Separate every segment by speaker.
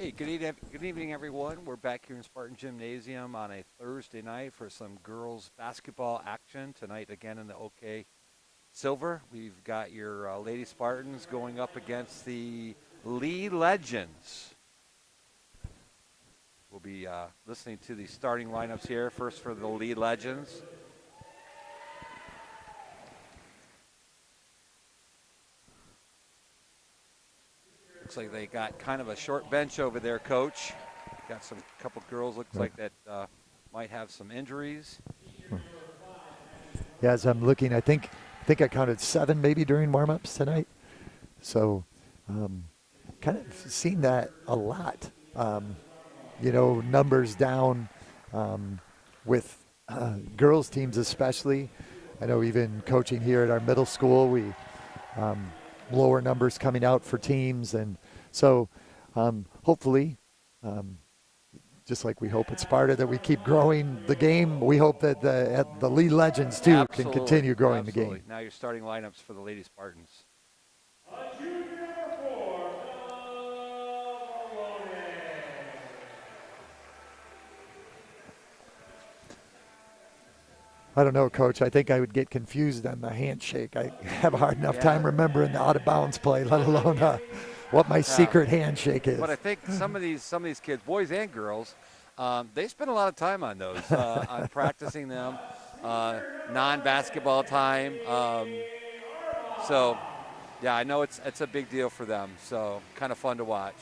Speaker 1: Hey, good evening, everyone. We're back here in Spartan Gymnasium on a Thursday night for some girls basketball action. Tonight, again, in the OK Silver. We've got your Lady Spartans going up against the Lee Legends. We'll be listening to the starting lineups here. First for the Lee Legends. Looks like they got kind of a short bench over there, Coach. Got some couple girls looks like that might have some injuries.
Speaker 2: Yeah, as I'm looking, I think I counted 7 maybe during warm-ups tonight. So kind of seen that a lot. Numbers down with girls teams especially. I know even coaching here at our middle school, we lower numbers coming out for teams. And so hopefully, just like we hope at Sparta that we keep growing the game, we hope that the Lee Legends too can continue growing the game.
Speaker 1: Now your starting lineups for the Lady Spartans.
Speaker 2: I don't know, Coach. I think I would get confused on the handshake. I have a hard enough time remembering the out-of-bounds play, let alone what my secret handshake is.
Speaker 1: But I think some of these kids, boys and girls, they spend a lot of time on those, on practicing them, non-basketball time. So, yeah, I know it's a big deal for them. So, kind of fun to watch.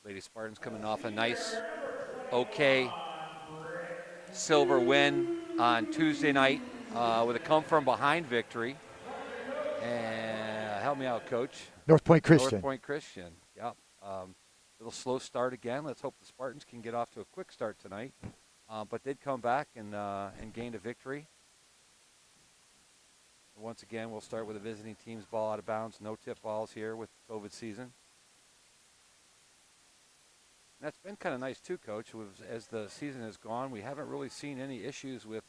Speaker 1: Lady Spartans coming off a nice, OK silver win on Tuesday night with a come-from-behind victory. And help me out, Coach.
Speaker 2: North Point Christian.
Speaker 1: North Point Christian, yep. Little slow start again. Let's hope the Spartans can get off to a quick start tonight. But did come back and gained a victory. And once again, we'll start with a visiting team's ball out of bounds. No tip balls here with COVID season. And that's been kind of nice too, Coach. As the season has gone, we haven't really seen any issues with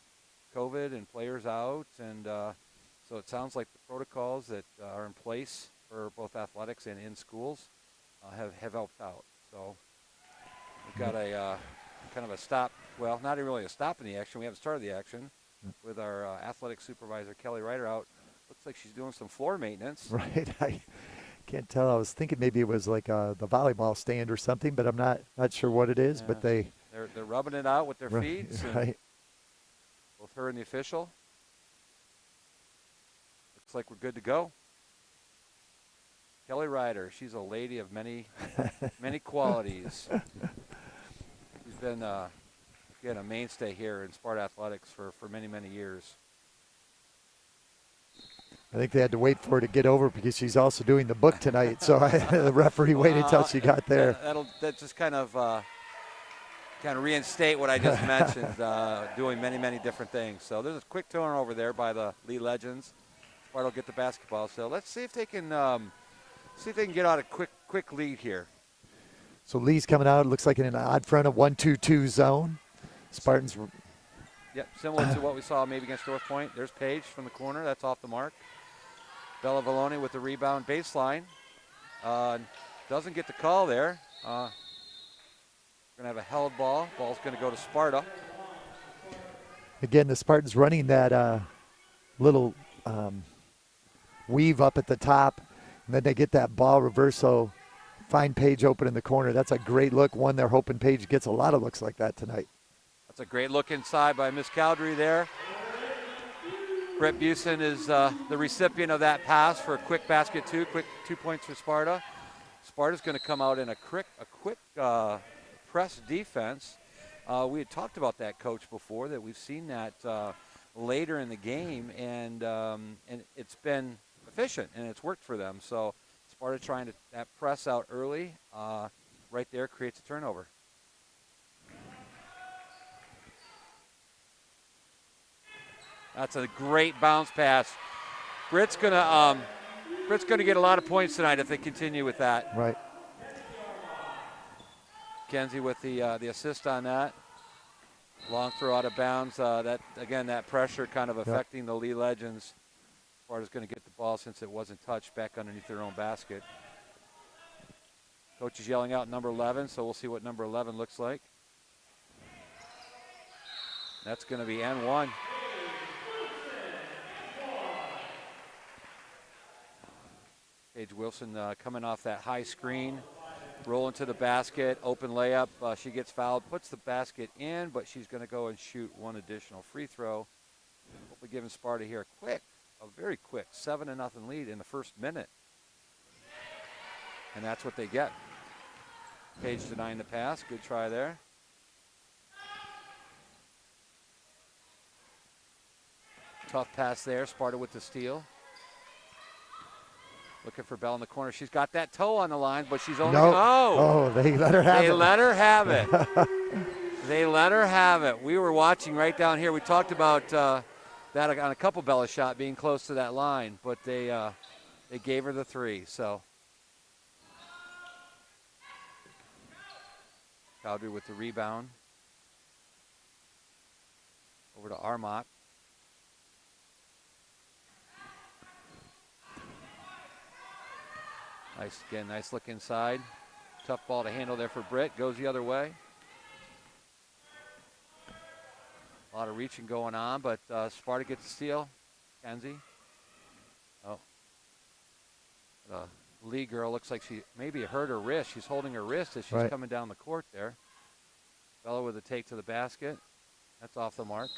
Speaker 1: COVID and players out. And so it sounds like the protocols that are in place for both athletics and in schools have helped out. So we've got a kind of a stop. Well, not really a stop in the action. We haven't started the action with our athletic supervisor, Kelly Ryder, out. Looks like she's doing some floor maintenance.
Speaker 2: Right. I can't tell. I was thinking maybe it was like the volleyball stand or something, but I'm not sure what it is. Yeah. But they're
Speaker 1: rubbing it out with their feet.
Speaker 2: Right.
Speaker 1: Both her and the official. Looks like we're good to go. Kelly Ryder, she's a lady of many qualities. She's been again a mainstay here in Sparta athletics for many years.
Speaker 2: I think they had to wait for her to get over because she's also doing the book tonight. So the referee waited until she got there.
Speaker 1: That just kind of reinstate what I just mentioned, doing many different things. So there's a quick turnover there by the Lee Legends. Sparta will get the basketball. So let's see if they can get out a quick lead here.
Speaker 2: So Lee's coming out. It looks like in an odd front of 1-2-2 zone. Spartans.
Speaker 1: Yep, similar to what we saw maybe against North Point. There's Page from the corner. That's off the mark. Bella Valoni with the rebound baseline. Doesn't get the call there. We're going to have a held ball. Ball's going to go to Sparta.
Speaker 2: Again, the Spartans running that little weave up at the top, and then they get that ball reversal, find Page open in the corner. That's a great look. One, they're hoping Page gets a lot of looks like that tonight.
Speaker 1: That's a great look inside by Miss Cowdery there. Brett Busen is the recipient of that pass for a quick basket quick 2 points for Sparta. Sparta's going to come out in a quick press defense. We had talked about that, Coach, before, that we've seen that later in the game, and it's been efficient, and it's worked for them. So Sparta trying to that press out early right there creates a turnover. That's a great bounce pass. Britt's gonna get a lot of points tonight if they continue with that.
Speaker 2: Right.
Speaker 1: Kenzie with the assist on that. Long throw out of bounds. That pressure kind of affecting the Lee Legends. Sparta's going to get the ball since it wasn't touched back underneath their own basket. Coach is yelling out number 11, so we'll see what number 11 looks like. That's going to be N1. Paige Wilson coming off that high screen, rolling to the basket, open layup. She gets fouled, puts the basket in, but she's going to go and shoot one additional free throw. Hopefully giving Sparta here a very quick 7-0 lead in the first minute. And that's what they get. Paige denying the pass. Good try there. Tough pass there. Sparta with the steal. Looking for Bell in the corner. She's got that toe on the line, but she's only
Speaker 2: they let her have it.
Speaker 1: They let her have it. They let her have it. We were watching right down here. We talked about that on a couple Bella shot being close to that line, but they gave her the three. So Cowdery with the rebound. Over to Armott. Nice look inside. Tough ball to handle there for Britt. Goes the other way. A lot of reaching going on, but Sparta gets the steal. Kenzie. The Lee girl looks like she maybe hurt her wrist. She's holding her wrist as she's coming down the court there. Bella with a take to the basket. That's off the mark.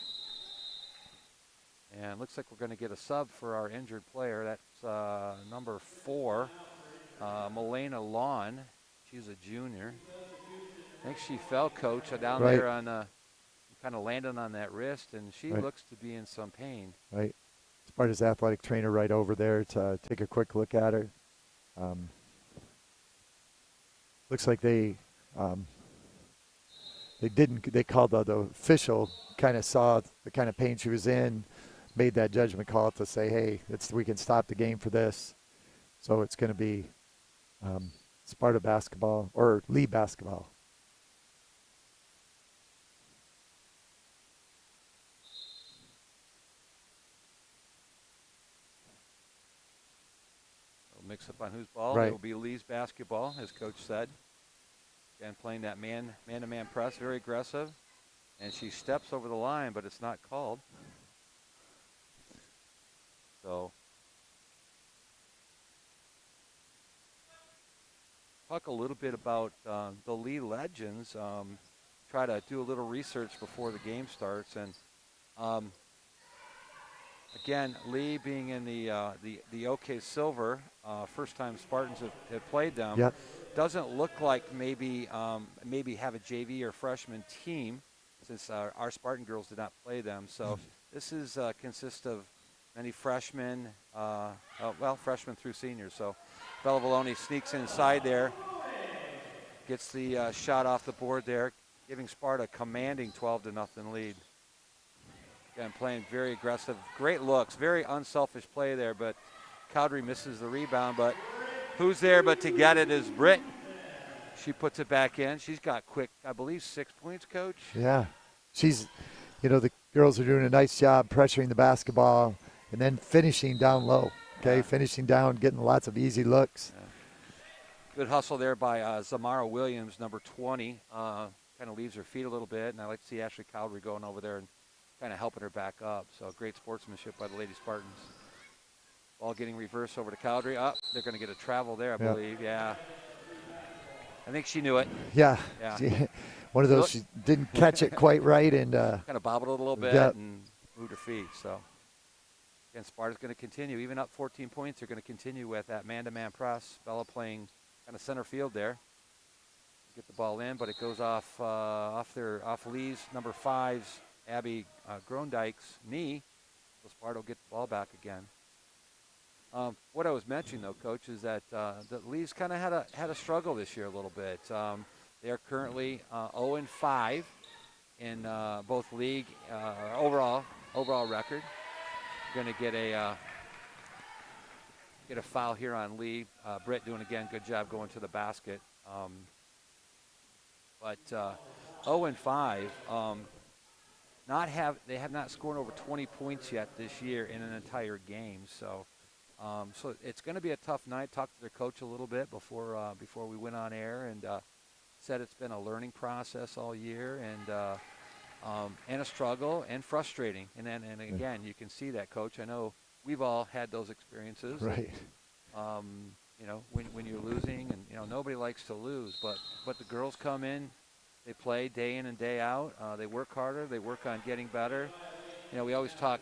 Speaker 1: And looks like we're going to get a sub for our injured player. That's number 4. Milena Lawn, she's a junior. I think she fell, Coach, down there on kind of landing on that wrist, and she looks to be in some pain.
Speaker 2: Right. Sparta's athletic trainer right over there to take a quick look at her. Looks like they called the official, kind of saw the kind of pain she was in, made that judgment call to say, hey, we can stop the game for this. So it's going to be Sparta basketball or Lee basketball.
Speaker 1: Mix up on whose ball. It will be Lee's basketball, as Coach said. Again, playing that man-to-man press, very aggressive. And she steps over the line, but it's not called. So, talk a little bit about the Lee Legends. Try to do a little research before the game starts. And again, Lee being in the OK Silver, first time Spartans have played them.
Speaker 2: Yep.
Speaker 1: Doesn't look like maybe have a JV or freshman team, since our Spartan girls did not play them. So this is consists of many freshmen, freshmen through seniors. So Bella Valoni sneaks inside there, gets the shot off the board there, giving Sparta a commanding 12-0 lead. Again, playing very aggressive, great looks, very unselfish play there, but Cowdery misses the rebound. But who's there but to get it is Britt. She puts it back in. She's got quick, I believe, 6 points, Coach.
Speaker 2: Yeah. The girls are doing a nice job pressuring the basketball and then finishing down low. Finishing down, getting lots of easy looks.
Speaker 1: Yeah. Good hustle there by Zamara Williams, number 20. Kind of leaves her feet a little bit, and I like to see Ashley Cowdery going over there and kind of helping her back up. So great sportsmanship by the Lady Spartans. Ball getting reversed over to Cowdery. They're going to get a travel there, I believe. Yeah. I think she knew it.
Speaker 2: Yeah. One of those, she didn't catch it quite right. And
Speaker 1: kind of bobbled it a little bit and moved her feet. So, again, Sparta's going to continue. Even up 14 points, they're going to continue with that man-to-man press. Bella playing kind of center field there. Get the ball in, but it goes off Lee's number 5's Abby Grondike's knee. So Sparta will get the ball back again. What I was mentioning, though, Coach, is that the Lee's kind of had a struggle this year a little bit. They are currently 0-5 in both league overall record. Going to get a foul here on Lee. Britt doing again good job going to the basket. But 0-5. They have not scored over 20 points yet this year in an entire game. So so it's going to be a tough night. Talked to their coach a little bit before we went on air, and said it's been a learning process all year, and a struggle and frustrating. And again, you can see that, Coach. I know we've all had those experiences.
Speaker 2: Right.
Speaker 1: You know, when you're losing, and you know nobody likes to lose, but the girls come in, they play day in and day out. They work harder. They work on getting better. You know, we always talk.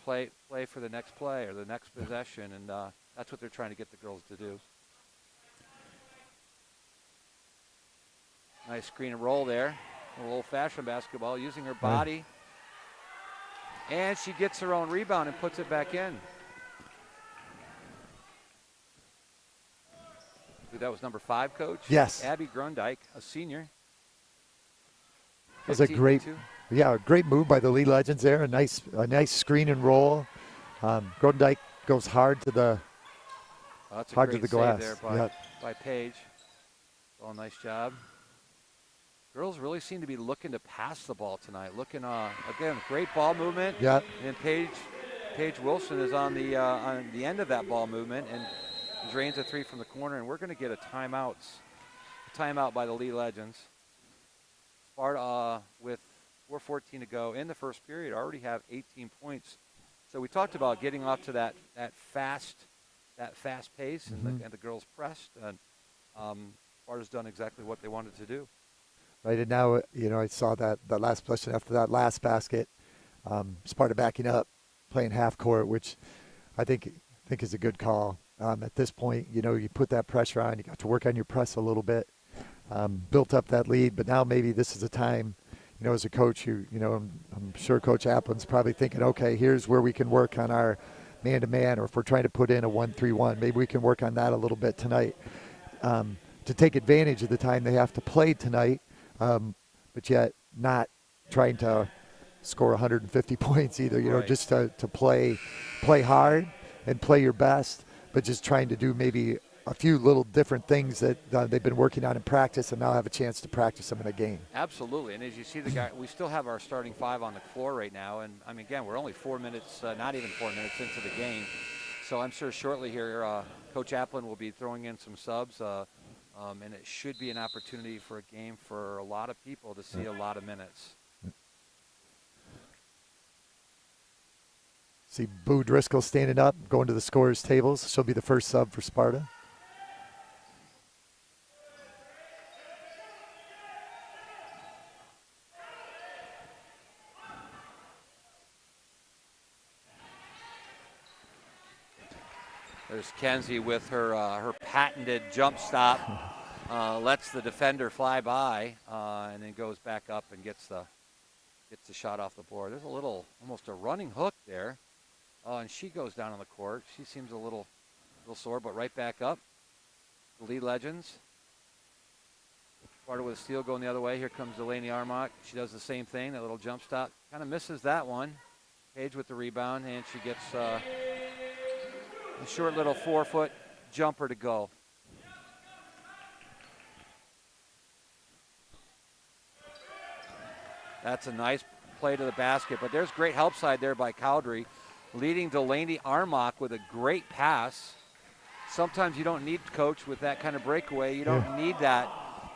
Speaker 1: Play for the next play or the next possession, and that's what they're trying to get the girls to do. Nice screen and roll there. A little old-fashioned basketball, using her body. And she gets her own rebound and puts it back in. That was number 5, Coach?
Speaker 2: Yes.
Speaker 1: Abby Grundyke, a senior.
Speaker 2: That was a great move by the Lee Legends there. A nice screen and roll. Grundyke goes hard to the glass.
Speaker 1: There by Paige. Well, nice job. Girls really seem to be looking to pass the ball tonight. Looking, again, great ball movement.
Speaker 2: Yeah.
Speaker 1: And Paige Wilson is on the end of that ball movement and drains a 3 from the corner. And we're going to get a timeout by the Lee Legends. Sparta, with 4:14 to go in the first period, already have 18 points. So we talked about getting off to that fast pace, and the girls pressed. And Sparta's done exactly what they wanted to do.
Speaker 2: Right, and now, I saw that last possession after that last basket, Sparta backing up, playing half court, which I think is a good call. At this point, you put that pressure on, you got to work on your press a little bit, built up that lead, but now maybe this is a time, as a coach, I'm sure Coach Applin's probably thinking, okay, here's where we can work on our man-to-man, or if we're trying to put in a 1-3-1, maybe we can work on that a little bit tonight to take advantage of the time they have to play tonight. But yet not trying to score 150 points either,
Speaker 1: right.
Speaker 2: Just to play hard and play your best, but just trying to do maybe a few little different things that they've been working on in practice and now have a chance to practice them in a game.
Speaker 1: Absolutely, and as you see we still have our starting 5 on the floor right now, and I mean, again, we're only 4 minutes, not even 4 minutes into the game, so I'm sure shortly here Coach Applin will be throwing in some subs, and it should be an opportunity for a game for a lot of people to see a lot of minutes.
Speaker 2: See Boo Driscoll standing up, going to the scorer's tables. She'll be the first sub for Sparta.
Speaker 1: There's Kenzie with her patented jump stop. Lets the defender fly by, and then goes back up and gets the shot off the board. There's almost a running hook there, and she goes down on the court. She seems a little sore, but right back up. The Lee Legends. Sparta with a steal going the other way. Here comes Delaney Armock. She does the same thing. That little jump stop, kind of misses that one. Paige with the rebound, and she gets a short little 4-foot jumper to go. That's a nice play to the basket, but there's great help side there by Cowdery, leading Delaney Armock with a great pass. Sometimes you don't need, Coach, with that kind of breakaway. You don't need that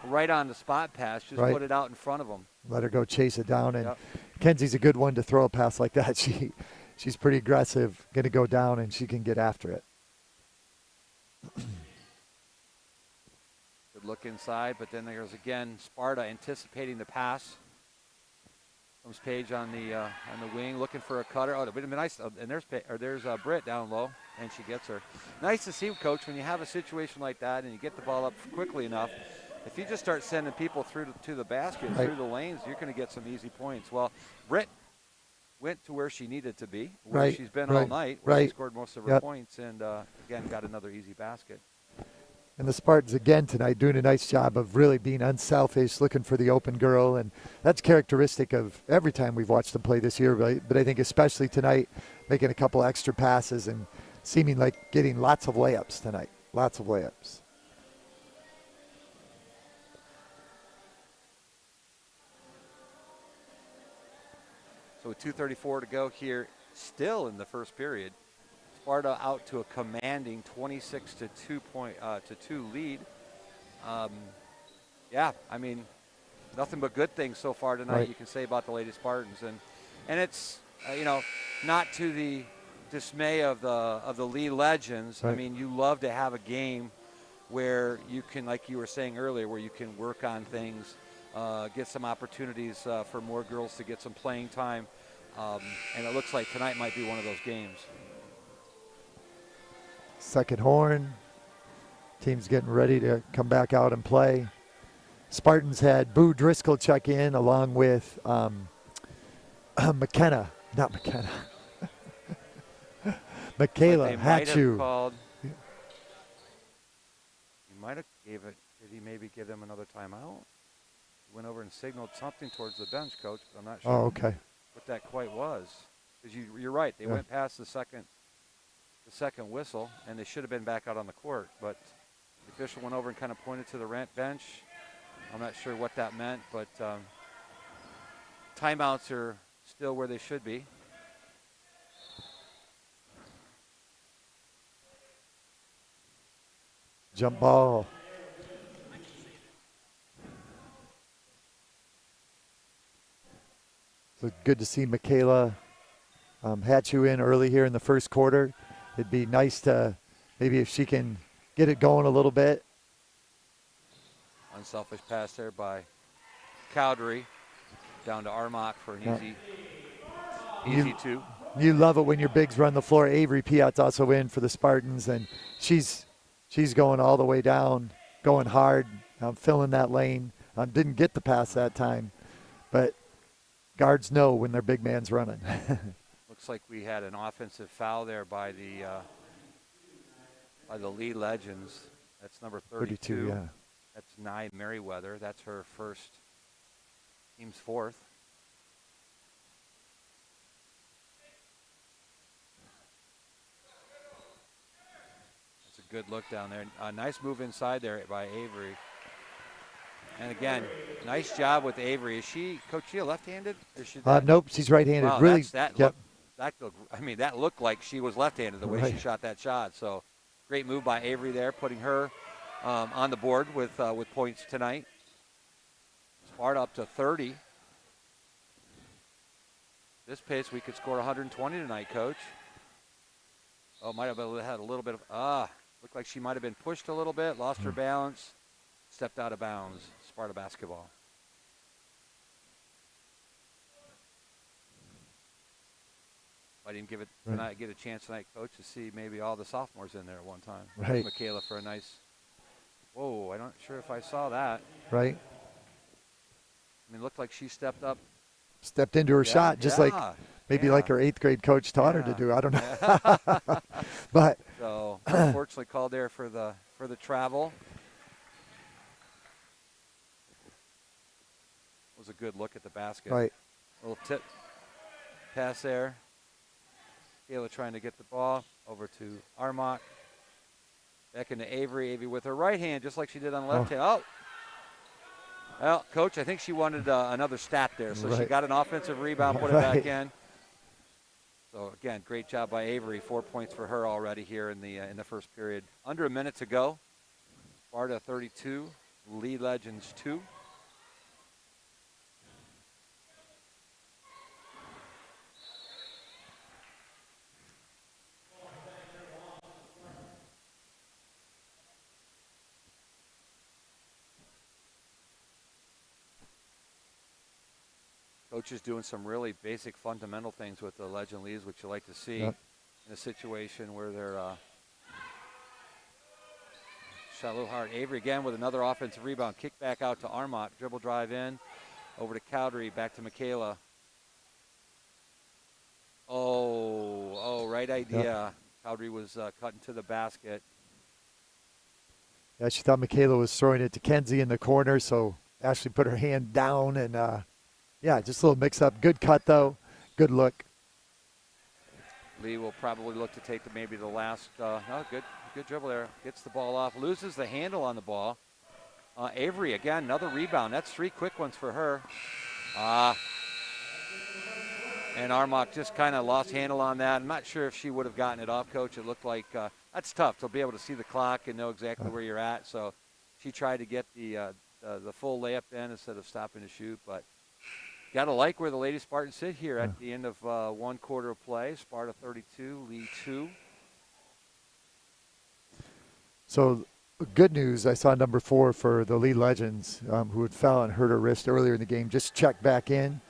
Speaker 1: right on the spot pass. Just put it out in front of them.
Speaker 2: Let her go chase it down. And Kenzie's a good one to throw a pass like that. She's pretty aggressive, going to go down, and she can get after it.
Speaker 1: Good look inside, but then there's, again, Sparta anticipating the pass. Comes Paige on the wing, looking for a cutter. Oh, it would have been nice. And there's Britt down low, and she gets her. Nice to see, Coach, when you have a situation like that and you get the ball up quickly enough. If you just start sending people through to the basket, through the lanes, you're going to get some easy points. Well, Britt went to where she needed to be, where she's been all night, where she scored most of her points, and again got another easy basket.
Speaker 2: And the Spartans again tonight doing a nice job of really being unselfish, looking for the open girl, and that's characteristic of every time we've watched them play this year, but I think especially tonight, making a couple extra passes and seeming like getting lots of layups tonight, lots of layups.
Speaker 1: So with 2:34 to go here, still in the first period, Sparta out to a commanding 26 to 2 lead. Yeah, I mean, nothing but good things so far tonight.
Speaker 2: Right.
Speaker 1: You can say about the Lady Spartans, and it's not to the dismay of the Lee Legends.
Speaker 2: Right.
Speaker 1: I mean, you love to have a game where you can, like you were saying earlier, where you can work on things, get some opportunities for more girls to get some playing time, and it looks like tonight might be one of those games.
Speaker 2: Second horn. Team's getting ready to come back out and play. Spartans had Boo Driscoll check in along with McKenna. Not McKenna. Michaela
Speaker 1: They might have
Speaker 2: Hatchu.
Speaker 1: called. He might have gave it. Did he maybe give them another timeout? He went over and signaled something towards the bench coach, but I'm not sure
Speaker 2: Oh, okay.
Speaker 1: what that quite was. Because you're right. They went past the second whistle, and they should have been back out on the court. But the official went over and kind of pointed to the bench. I'm not sure what that meant, but timeouts are still where they should be.
Speaker 2: Jump ball. So good to see Michaela Hatchu in early here in the first quarter. It'd be nice to maybe if she can get it going a little bit.
Speaker 1: Unselfish pass there by Cowdery down to Armach for an easy two.
Speaker 2: You love it when your bigs run the floor. Avery Piat's also in for the Spartans, and she's going all the way down, going hard, filling that lane. Didn't get the pass that time, but guards know when their big man's running.
Speaker 1: Looks like we had an offensive foul there by the Lee Legends. That's number 32.
Speaker 2: Yeah.
Speaker 1: That's Nye Merriweather. That's her first, team's fourth. That's a good look down there. Nice move inside there by Avery. And again, nice job with Avery. Is she, Coach, left-handed?
Speaker 2: Nope, she's right-handed.
Speaker 1: Wow,
Speaker 2: really,
Speaker 1: that looked like she was left-handed the way she shot that shot. So great move by Avery there, putting her on the board with points tonight. Sparta up to 30. This pace, we could score 120 tonight, Coach. Oh, might have had a little bit of, looked like she might have been pushed a little bit, lost her balance, stepped out of bounds. Sparta basketball. I didn't get a chance tonight, Coach, to see maybe all the sophomores in there at one time.
Speaker 2: Right.
Speaker 1: Michaela for a nice. Whoa, I'm not sure if I saw that.
Speaker 2: Right.
Speaker 1: I mean, it looked like she stepped up.
Speaker 2: Stepped into her shot, just like maybe like her 8th grade coach taught her to do. I don't know. But
Speaker 1: so unfortunately called there for the travel. It was a good look at the basket.
Speaker 2: Right.
Speaker 1: Little tip pass there. Kayla trying to get the ball over to Armach. Back into Avery. Avery with her right hand, just like she did on the left hand. Oh. Well, Coach, I think she wanted another stat there. So she got an offensive rebound, put it back in. So, again, great job by Avery. 4 points for her already here in the first period. Under a minute to go. Sparta 32, Lee Legends 2. Coach is doing some really basic fundamental things with the Legend Lees, which you like to see in a situation where they're shot a little hard. Avery again with another offensive rebound. Kick back out to Armont. Dribble drive in. Over to Cowdery. Back to Michaela. Oh, right idea. Yep. Cowdery was cutting to the basket.
Speaker 2: Yeah, she thought Michaela was throwing it to Kenzie in the corner, so Ashley put her hand down and yeah, just a little mix-up. Good cut, though. Good look.
Speaker 1: Lee will probably look to take maybe the last. Good dribble there. Gets the ball off. Loses the handle on the ball. Avery, again, another rebound. That's 3 quick ones for her. And Armok just kind of lost handle on that. I'm not sure if she would have gotten it off, Coach. It looked like that's tough to be able to see the clock and know exactly where you're at. So she tried to get the full layup in instead of stopping to shoot. But got to like where the Lady Spartans sit here at the end of one quarter of play. Sparta 32, Lee 2.
Speaker 2: So good news, I saw number 4 for the Lee Legends, who had fell and hurt her wrist earlier in the game, just checked back in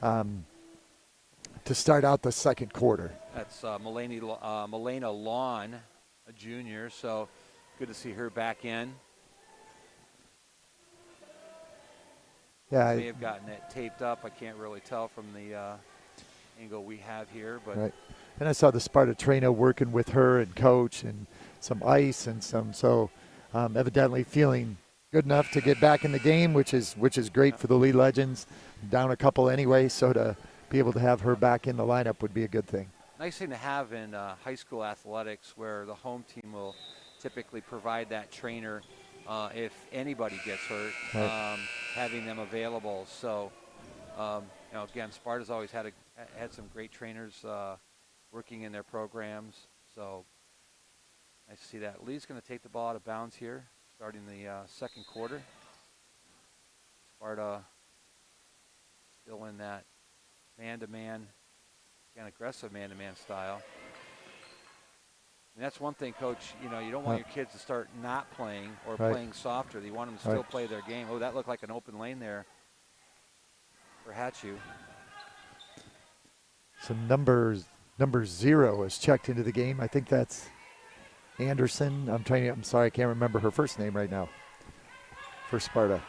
Speaker 2: to start out the second quarter.
Speaker 1: That's Milena Lawn, a junior, so good to see her back in.
Speaker 2: Yeah,
Speaker 1: May have gotten it taped up. I can't really tell from the angle we have here, but
Speaker 2: right. And I saw the Sparta trainer working with her and coach and some ice and so evidently feeling good enough to get back in the game, which is great for the Lee Legends. Down a couple anyway, so to be able to have her back in the lineup would be a good thing.
Speaker 1: Nice thing to have in high school athletics, where the home team will typically provide that trainer if anybody gets hurt,
Speaker 2: Right.
Speaker 1: having them available. So, again, Sparta's always had some great trainers working in their programs. So, nice to see that. Lee's going to take the ball out of bounds here, starting the second quarter. Sparta still in that man-to-man, and aggressive man-to-man style. And that's one thing, Coach, you don't want your kids to start not playing or
Speaker 2: Right.
Speaker 1: playing softer. You want them to still play their game. Oh, that looked like an open lane there for Hatchu.
Speaker 2: So number 0 is checked into the game. I think that's Anderson. I'm sorry, I can't remember her first name right now for Sparta.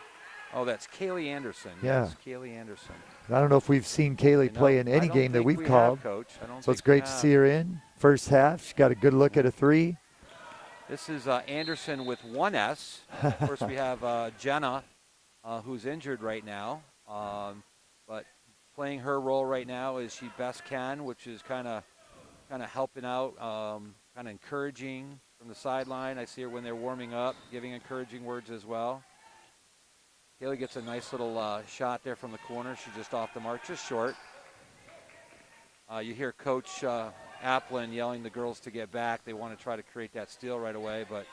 Speaker 1: Oh, that's Kaylee Anderson.
Speaker 2: Yeah.
Speaker 1: Yes, Kaylee Anderson.
Speaker 2: I don't know if we've seen Kaylee play in any game that we've called.
Speaker 1: Coach. I don't
Speaker 2: So it's
Speaker 1: think we
Speaker 2: great to
Speaker 1: have.
Speaker 2: see her in. First half, she got a good look at a 3.
Speaker 1: This is Anderson with 1 S. Of course, we have Jenna, who's injured right now, but playing her role right now as she best can, which is kind of helping out, kind of encouraging from the sideline. I see her when they're warming up, giving encouraging words as well. Kaylee gets a nice little shot there from the corner. She's just off the mark, just short. You hear Coach Applin yelling the girls to get back. They want to try to create that steal right away, but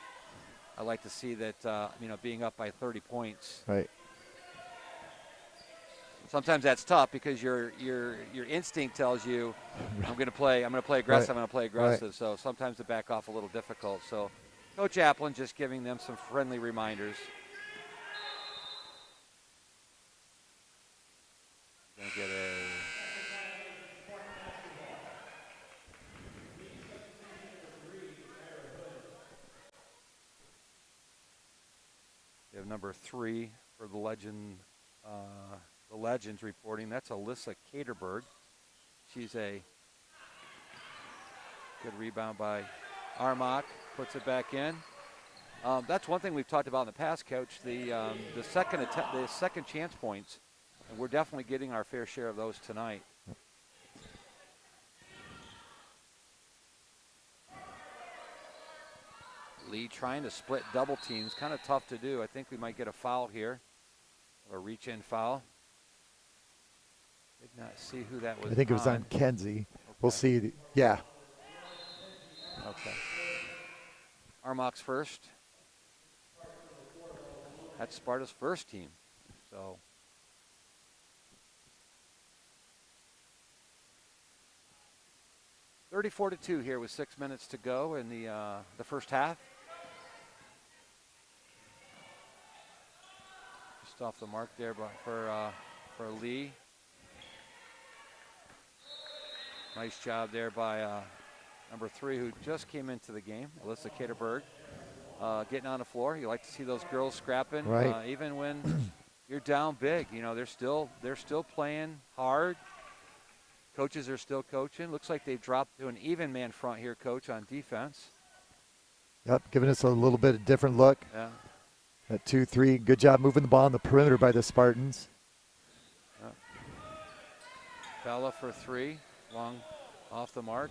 Speaker 1: I like to see that, being up by 30 points.
Speaker 2: Right.
Speaker 1: Sometimes that's tough because your instinct tells you, I'm going to play aggressive,
Speaker 2: Right.
Speaker 1: I'm going to play aggressive.
Speaker 2: Right.
Speaker 1: So sometimes to back off a little difficult. So Coach Applin just giving them some friendly reminders. Going to get we have number 3 for the Legends reporting. That's Alyssa Caterberg. She's a good rebound by Armok. Puts it back in. That's one thing we've talked about in the past, Coach. The second chance points, and we're definitely getting our fair share of those tonight. Lee trying to split double teams, kind of tough to do. I think we might get a foul here, a reach-in foul. Did not see who that was.
Speaker 2: I think it was on Kenzie. Okay. We'll see. Yeah.
Speaker 1: Okay. Armok's first. That's Sparta's first team. So. (34-2) here with 6 minutes to go in the first half. Just off the mark there, but for Lee. Nice job there by number 3, who just came into the game, Alyssa Caterberg, getting on the floor. You like to see those girls scrapping,
Speaker 2: right.
Speaker 1: Even when you're down big. They're still playing hard. Coaches are still coaching. Looks like they've dropped to an even man front here, Coach, on defense.
Speaker 2: Yep, giving us a little bit of different look.
Speaker 1: Yeah.
Speaker 2: At 2-3, good job moving the ball on the perimeter by the Spartans.
Speaker 1: Yep. Bella for 3, long off the mark.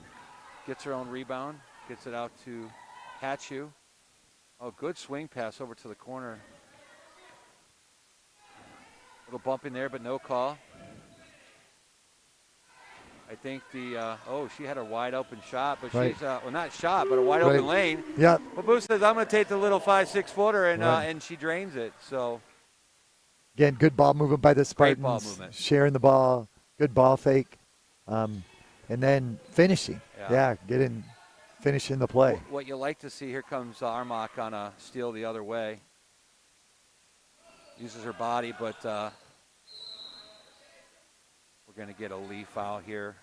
Speaker 1: Gets her own rebound, gets it out to Hatchu. Oh, good swing pass over to the corner. Little bump in there, but no call. I think she had a wide open shot, but
Speaker 2: Right.
Speaker 1: she's, not shot, but a wide open lane.
Speaker 2: Yeah.
Speaker 1: Babu says, I'm going to take the little 5-6 footer, and
Speaker 2: Right.
Speaker 1: and she drains it. So
Speaker 2: Again, good ball movement by the Spartans.
Speaker 1: Great ball movement.
Speaker 2: Sharing the ball, good ball fake, and then finishing.
Speaker 1: Yeah.
Speaker 2: Finishing the play.
Speaker 1: What you like to see, here comes Armach on a steal the other way. Uses her body, but we're going to get a Lee foul here.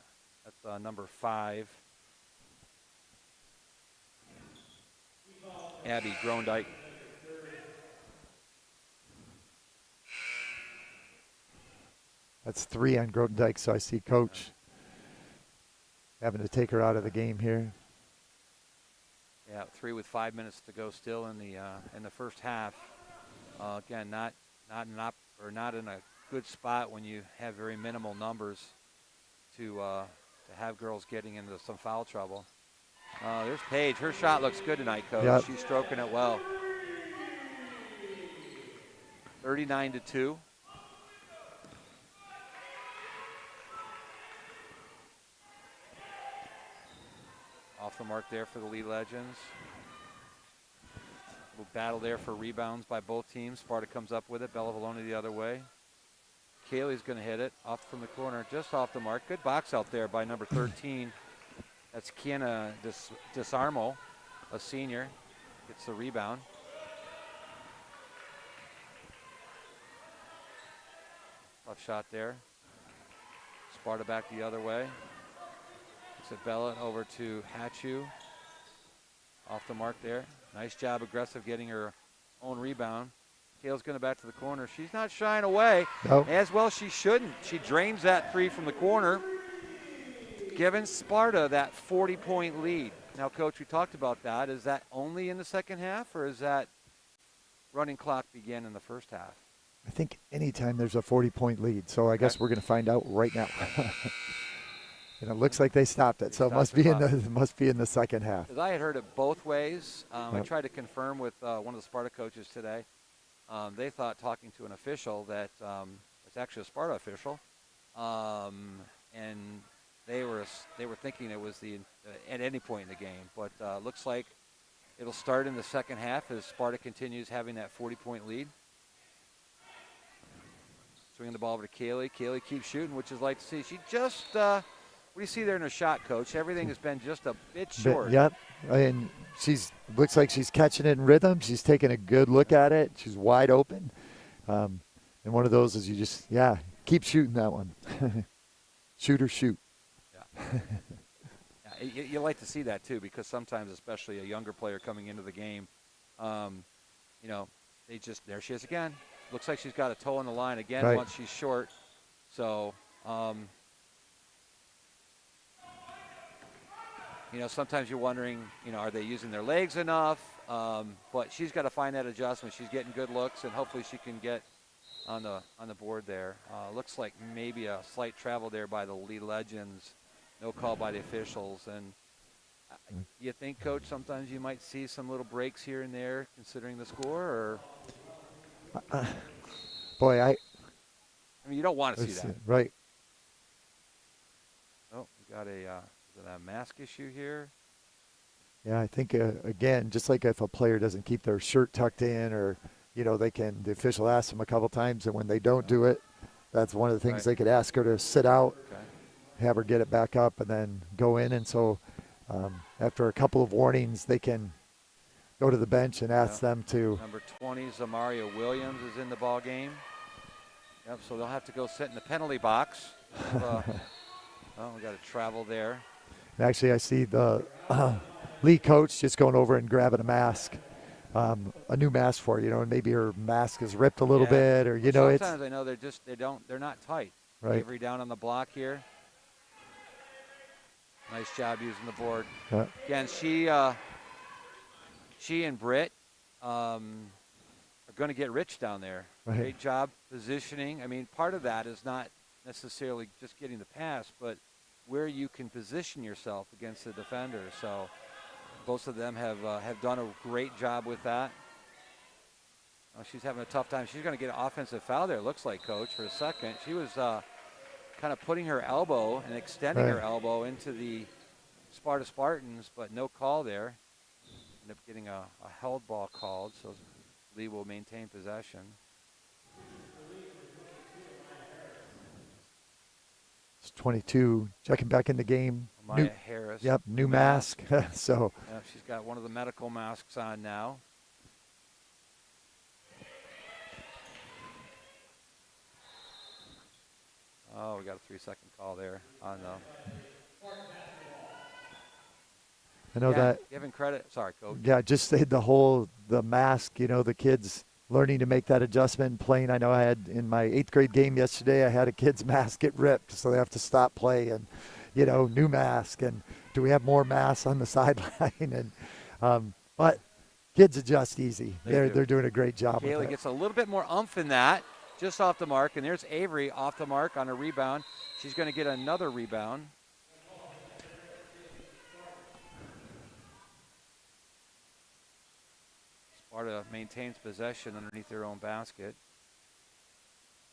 Speaker 1: That's number 5. Abby Grondike.
Speaker 2: That's 3 on Grotendijk, so I see Coach having to take her out of the game here.
Speaker 1: Yeah, 3 with 5 minutes to go still in the first half. Again, not in a good spot when you have very minimal numbers to have girls getting into some foul trouble. There's Paige. Her shot looks good tonight, Coach.
Speaker 2: Yep.
Speaker 1: She's stroking it well. 39-2. Off the mark there for the Lee Legends. Little battle there for rebounds by both teams. Sparta comes up with it. Bella Valoni the other way. Kaylee's going to hit it off from the corner, just off the mark. Good box out there by number 13. That's Kiana Disarmo, a senior. Gets the rebound. Tough shot there. Sparta back the other way. It's a Bella over to Hatchu. Off the mark there. Nice job, aggressive, getting her own rebound. Kale's going to back to the corner. She's not shying away.
Speaker 2: Nope.
Speaker 1: As well she shouldn't. She drains that 3 from the corner, giving Sparta that 40-point lead. Now, Coach, we talked about that. Is that only in the second half, or is that running clock began in the first half?
Speaker 2: I think anytime there's a 40-point lead, so I guess we're going to find out right now. And it looks like they stopped it, so it must be in the second half.
Speaker 1: Because I had heard it both ways. I tried to confirm with one of the Sparta coaches today. They thought, talking to an official, that it's actually a Sparta official, and they were thinking it was at any point in the game. But looks like it'll start in the second half as Sparta continues having that 40-point lead. Swinging the ball over to Kaylee. Kaylee keeps shooting, which is like to see. She just what do you see there in her shot, Coach? Everything has been just a bit short.
Speaker 2: Yep, and looks like she's catching it in rhythm. She's taking a good look at it. She's wide open. And one of those is you just, keep shooting that one. Shoot or shoot.
Speaker 1: Yeah. You like to see that, too, because sometimes, especially a younger player coming into the game, there she is again. Looks like she's got a toe on the line again once she's short. So, sometimes you're wondering, are they using their legs enough? But she's got to find that adjustment. She's getting good looks, and hopefully she can get on the board there. Looks like maybe a slight travel there by the Lee Legends. No call by the officials. And you think, Coach, sometimes you might see some little breaks here and there considering the score? Or
Speaker 2: Boy, I
Speaker 1: mean, you don't want to see that.
Speaker 2: Right.
Speaker 1: Oh, we got is it a mask issue here?
Speaker 2: Yeah, I think, again, just like if a player doesn't keep their shirt tucked in or, the official asks them a couple times, and when they don't do it, that's one of the things they could ask her to sit out, have her get it back up, and then go in. And so after a couple of warnings, they can go to the bench and ask them to.
Speaker 1: Number 20, Zamaria Williams, is in the ball game. Yep, so they'll have to go sit in the penalty box. We got to travel there.
Speaker 2: Actually, I see the lead coach just going over and grabbing a mask, a new mask for her, and maybe her mask is ripped a little bit, or
Speaker 1: sometimes I know they're not tight.
Speaker 2: Right.
Speaker 1: Avery down on the block here. Nice job using the board.
Speaker 2: Yeah.
Speaker 1: Again, she and Britt are going to get rich down there.
Speaker 2: Right.
Speaker 1: Great job positioning. I mean, part of that is not necessarily just getting the pass, but where you can position yourself against the defender. So both of them have done a great job with that. She's having a tough time. She's going to get an offensive foul there, it looks like, Coach, for a second. She was kind of putting her elbow and extending her elbow into the Sparta Spartans, but no call there. End up getting a held ball called, so Lee will maintain possession.
Speaker 2: It's 22, checking back in the game.
Speaker 1: Maya Harris.
Speaker 2: Yep, new mask. So.
Speaker 1: Yeah, she's got one of the medical masks on now. Oh, we got a 3-second call there on the.
Speaker 2: I know that.
Speaker 1: Giving credit. Sorry, Coach.
Speaker 2: Yeah, just the mask, the kids learning to make that adjustment and playing. I know I had in my 8th grade game yesterday, I had a kid's mask get ripped, so they have to stop play and, new mask. And do we have more masks on the sideline? And but kids adjust easy. They're doing a great job.
Speaker 1: Kaylee gets a little bit more oomph in that, just off the mark. And there's Avery off the mark on a rebound. She's going to get another rebound. Sparta maintains possession underneath their own basket.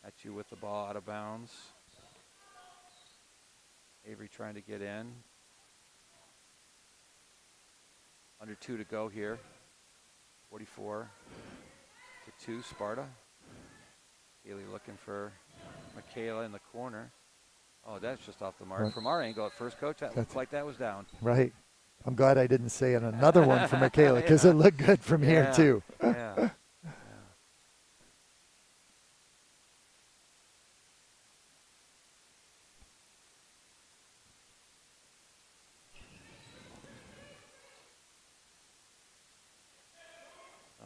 Speaker 1: At you with the ball out of bounds. Avery trying to get in. Under 2 to go here. 44 to 2, Sparta. Kaylee looking for Michaela in the corner. Oh, that's just off the mark. Right. From our angle at first, Coach, that looked like that was down.
Speaker 2: Right. I'm glad I didn't say another one for Michaela because it looked good from here, too.
Speaker 1: Yeah.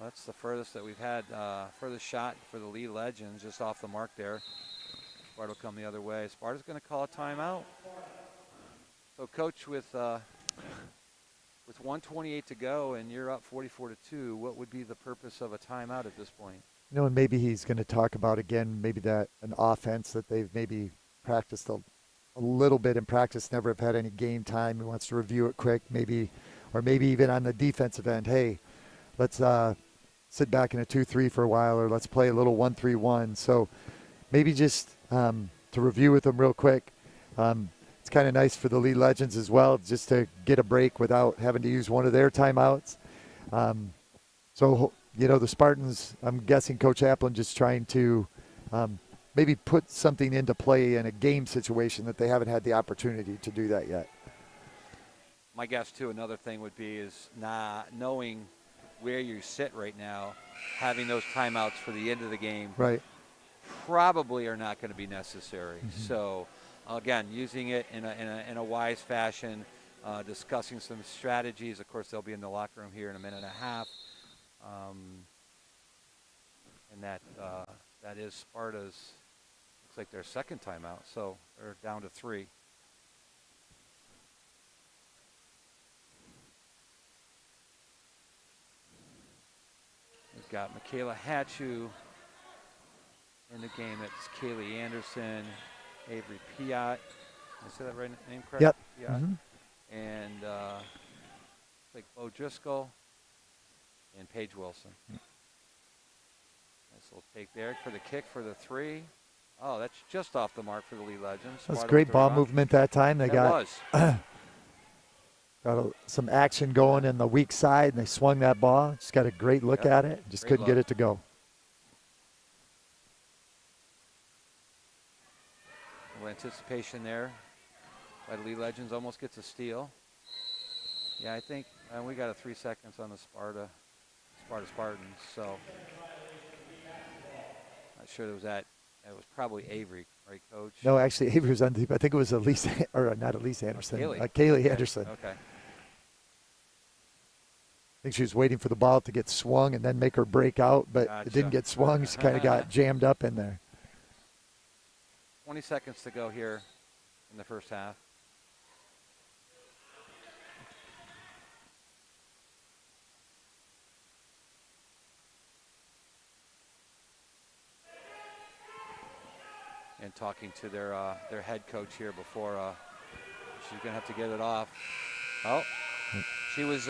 Speaker 1: That's the furthest that we've had, furthest shot for the Lee Legends, just off the mark there. Sparta will come the other way. Sparta's going to call a timeout. So, Coach, with 1:28 to go and you're up 44-2, what would be the purpose of a timeout at this point?
Speaker 2: And maybe he's going to talk about again, maybe that an offense that they've maybe practiced a little bit in practice, never have had any game time. He wants to review it quick, or maybe even on the defensive end. Hey, let's sit back in a 2-3 for a while, or let's play a little 1-3-1. So maybe just to review with them real quick. It's kind of nice for the Lee Legends as well, just to get a break without having to use one of their timeouts. So, the Spartans, I'm guessing Coach Applin just trying to maybe put something into play in a game situation that they haven't had the opportunity to do that yet.
Speaker 1: My guess, too, another thing would be is knowing where you sit right now, having those timeouts for the end of the game probably are not going to be necessary. Mm-hmm. So, again, using it in a wise fashion, discussing some strategies. Of course, they'll be in the locker room here in a minute and a half. And that is Sparta's, looks like their second timeout. So they're down to 3. We've got Michaela Hatchu in the game. It's Kaylee Anderson, Avery Piat. Did I say that right name correct?
Speaker 2: Yep.
Speaker 1: Piat. Mm-hmm. And like Bo Driscoll and Paige Wilson. Mm-hmm. Nice little take there for the kick for the 3. Oh, that's just off the mark for the Lee Legends.
Speaker 2: That's great ball movement that time. They got some action going in the weak side, and they swung that ball. Just got a great look at it. Just couldn't get it to go.
Speaker 1: A little anticipation there by the Lee Legends. Almost gets a steal. Yeah, I think we got a 3 seconds on the Sparta Spartans. So not sure there was that. It was probably Avery, right, Coach?
Speaker 2: No, actually, Avery was on deep. I think it was Elise, or not Elise Anderson. Kaylee Anderson.
Speaker 1: Okay.
Speaker 2: I think she was waiting for the ball to get swung and then make her break out, but it didn't get swung. She kind of got jammed up in there.
Speaker 1: 20 seconds to go here in the first half. And talking to their head coach here before she's going to have to get it off. Oh, she was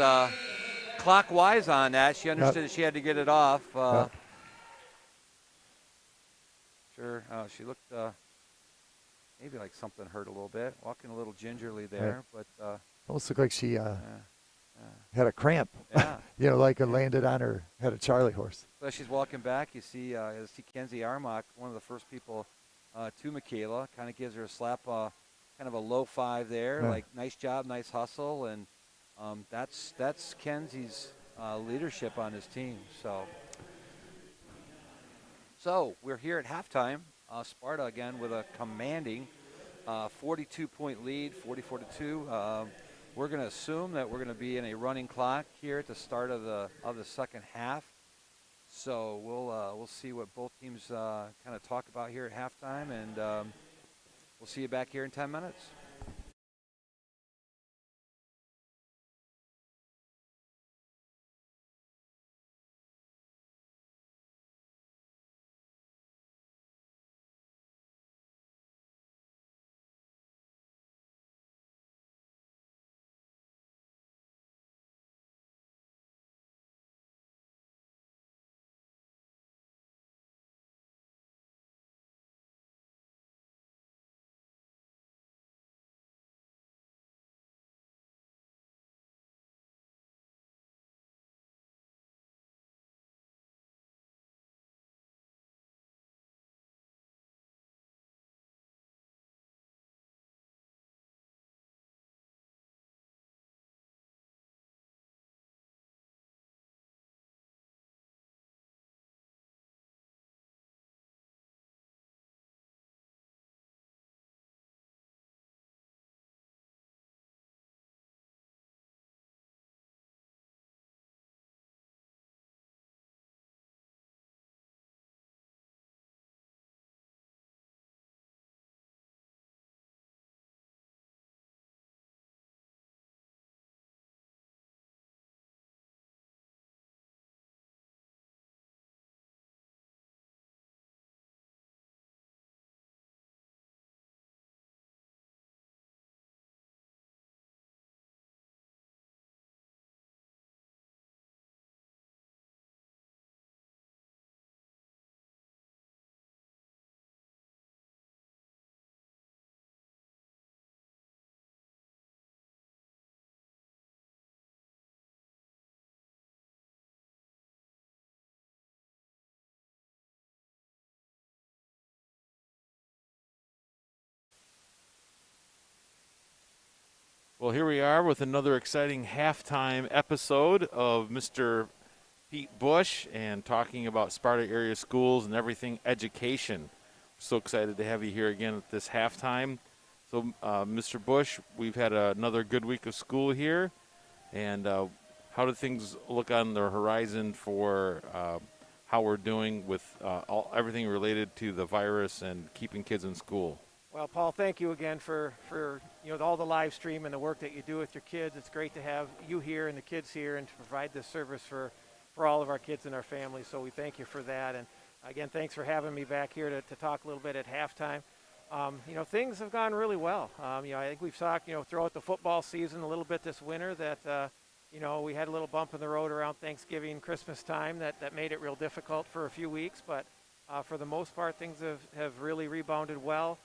Speaker 1: clockwise on that. She understood that she had to get it off. Sure, she looked maybe like something hurt a little bit. Walking a little gingerly there, but
Speaker 2: Almost looked like she
Speaker 1: yeah,
Speaker 2: had a cramp.
Speaker 1: yeah.
Speaker 2: Like it landed on her, had a Charlie horse.
Speaker 1: So as she's walking back, you see Kenzie Armock, one of the first people to Michaela, kind of gives her a slap, kind of a low five there,
Speaker 2: Yeah.
Speaker 1: like nice job, nice hustle, and that's Kenzie's leadership on his team. So we're here at halftime. Sparta again with a commanding 42-point lead, 44-2. We're going to assume that we're going to be in a running clock here at the start of the second half. So we'll see what both teams kind of talk about here at halftime, and we'll see you back here in 10 minutes.
Speaker 3: Well, here we are with another exciting halftime episode of Mr. Pete Bush and talking about Sparta area schools and everything education. So excited to have you here again at this halftime. So, Mr. Bush, we've had another good week of school here, and how do things look on the horizon for how we're doing with everything related to the virus and keeping kids in school?
Speaker 4: Well, Paul, thank you again for all the live stream and the work that you do with your kids. It's great to have you here and the kids here and to provide this service for all of our kids and our families. So we thank you for that. And again, thanks for having me back here to talk a little bit at halftime. Things have gone really well. I think we've talked, throughout the football season a little bit this winter that, we had a little bump in the road around Thanksgiving, Christmas time that made it real difficult for a few weeks. But for the most part, things have really rebounded well.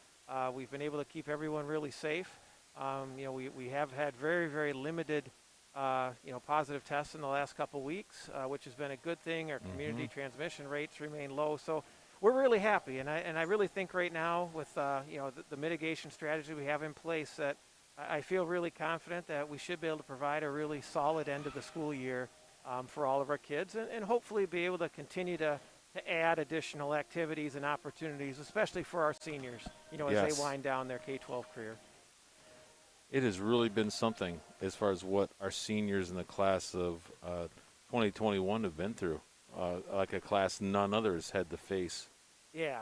Speaker 4: We've been able to keep everyone really safe. We have had very, very limited, positive tests in the last couple weeks, which has been a good thing. Our community transmission rates remain low. So we're really happy. And I really think right now with, the mitigation strategy we have in place that I feel really confident that we should be able to provide a really solid end of the school year for all of our kids and hopefully be able to continue to add additional activities and opportunities, especially for our seniors, as they wind down their K-12 career.
Speaker 3: It has really been something as far as what our seniors in the class of 2021 have been through, like a class none others had to face.
Speaker 4: Yeah,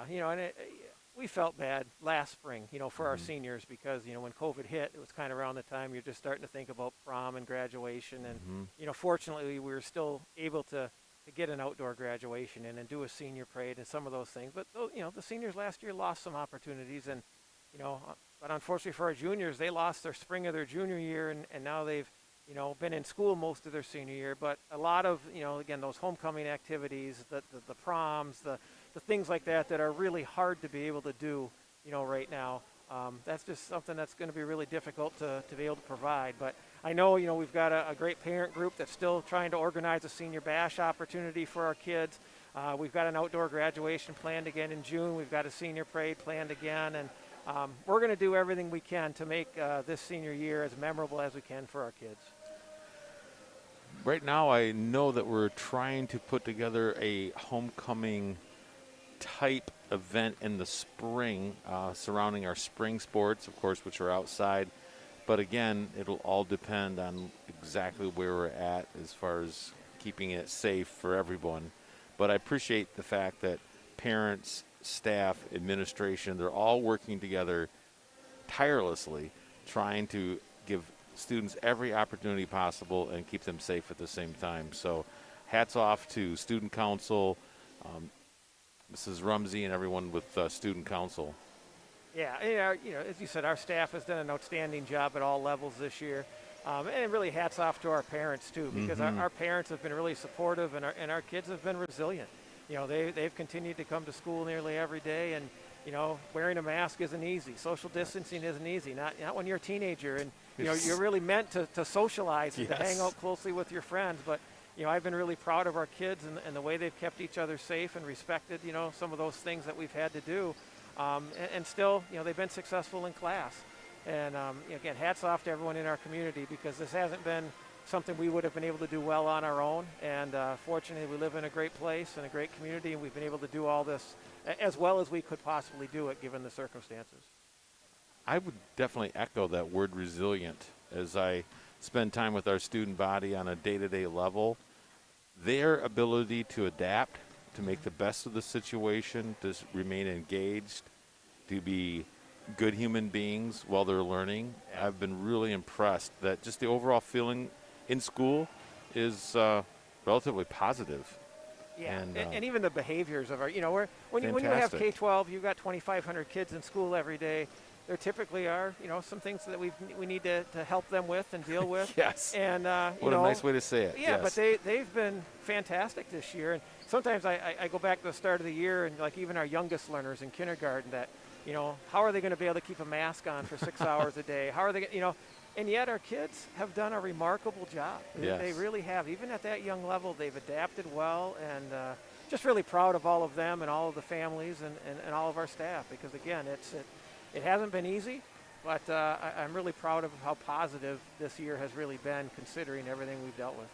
Speaker 4: we felt bad last spring, for our seniors because, when COVID hit, it was kind of around the time you're just starting to think about prom and graduation. And, fortunately, we were still able to get an outdoor graduation and do a senior parade and some of those things. But, the seniors last year lost some opportunities. And, but unfortunately for our juniors, they lost their spring of their junior year. And now they've, been in school most of their senior year. But a lot of, again, those homecoming activities, the proms, the things like that are really hard to be able to do, right now. That's just something that's going to be really difficult to be able to provide. But I know, we've got a great parent group that's still trying to organize a senior bash opportunity for our kids. We've got an outdoor graduation planned again in June. We've got a senior parade planned again. And we're going to do everything we can to make this senior year as memorable as we can for our kids.
Speaker 3: Right now, I know that we're trying to put together a homecoming type event in the spring surrounding our spring sports, of course, which are outside. But again, it'll all depend on exactly where we're at as far as keeping it safe for everyone. But I appreciate the fact that parents, staff, administration, they're all working together tirelessly, trying to give students every opportunity possible and keep them safe at the same time. So hats off to student council, Mrs. Rumsey, and everyone with student council.
Speaker 4: Yeah, as you said, our staff has done an outstanding job at all levels this year. And really hats off to our parents, too, because our parents have been really supportive, and our kids have been resilient. They've continued to come to school nearly every day, and, wearing a mask isn't easy. Social distancing isn't easy, not when you're a teenager. And, you're really meant to socialize and to hang out closely with your friends. But, I've been really proud of our kids and the way they've kept each other safe and respected, some of those things that we've had to do. And still, they've been successful in class. And, again, hats off to everyone in our community, because this hasn't been something we would have been able to do well on our own. And fortunately, we live in a great place and a great community, and we've been able to do all this as well as we could possibly do it, given the circumstances.
Speaker 3: I would definitely echo that word resilient as I spend time with our student body on a day-to-day level. Their ability to adapt, to make the best of the situation, to remain engaged, to be good human beings while they're learning. Yeah. I've been really impressed that just the overall feeling in school is relatively positive.
Speaker 4: Yeah, and even the behaviors of our, when you have K-12, you've got 2,500 kids in school every day. There typically are, some things that we need to help them with and deal with.
Speaker 3: Yes.
Speaker 4: And
Speaker 3: what a nice way to say it.
Speaker 4: Yeah,
Speaker 3: yes.
Speaker 4: But they've been fantastic this year. And sometimes I go back to the start of the year, and like even our youngest learners in kindergarten, that how are they going to be able to keep a mask on for 6 hours a day? How are they, and yet our kids have done a remarkable job.
Speaker 3: Yes.
Speaker 4: They really have. Even at that young level, they've adapted well, and just really proud of all of them and all of the families and all of our staff, because again, it hasn't been easy, but I'm really proud of how positive this year has really been, considering everything we've dealt with.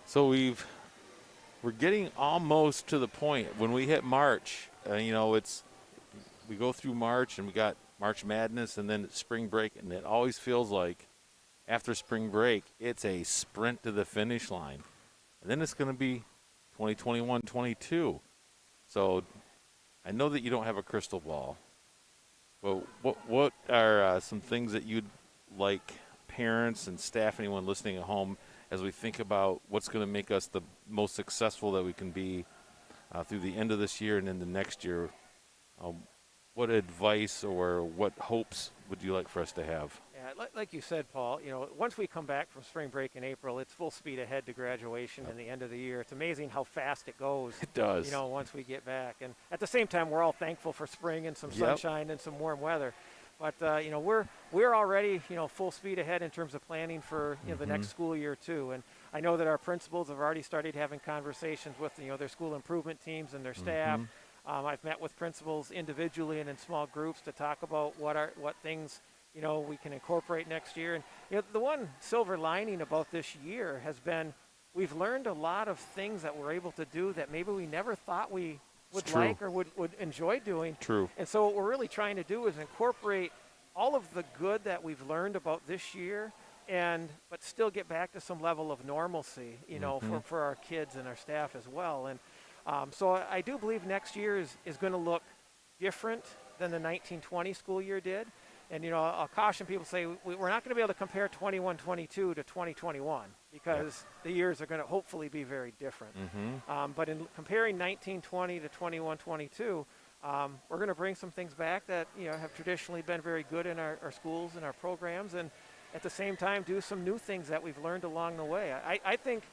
Speaker 3: So we're getting almost to the point when we hit March. We go through March and we got March Madness and then it's spring break, and it always feels like after spring break it's a sprint to the finish line, and then it's going to be 2021-22. So I know that you don't have a crystal ball. Well, what are some things that you'd like parents and staff, anyone listening at home, as we think about what's going to make us the most successful that we can be through the end of this year and into next year? What advice or what hopes would you like for us to have?
Speaker 4: Yeah, like you said, Paul, once we come back from spring break in April, it's full speed ahead to graduation and the end of the year. It's amazing how fast it goes.
Speaker 3: It does.
Speaker 4: Once we get back. And at the same time, we're all thankful for spring and some sunshine and some warm weather. But, we're already, full speed ahead in terms of planning for, the next school year, too. And I know that our principals have already started having conversations with, their school improvement teams and their staff. I've met with principals individually and in small groups to talk about what things, we can incorporate next year. And, the one silver lining about this year has been we've learned a lot of things that we're able to do that maybe we never thought we would like or would enjoy doing.
Speaker 3: True.
Speaker 4: And so what we're really trying to do is incorporate all of the good that we've learned about this year, but still get back to some level of normalcy, for our kids and our staff as well. And so I do believe next year is going to look different than the 1920 school year did. And, I'll caution people, say we're not going to be able to compare 21-22 to 2021 because the years are going to hopefully be very different. But in comparing 1920 to 21-22, we're going to bring some things back that, have traditionally been very good in our schools and our programs, and at the same time do some new things that we've learned along the way. I think,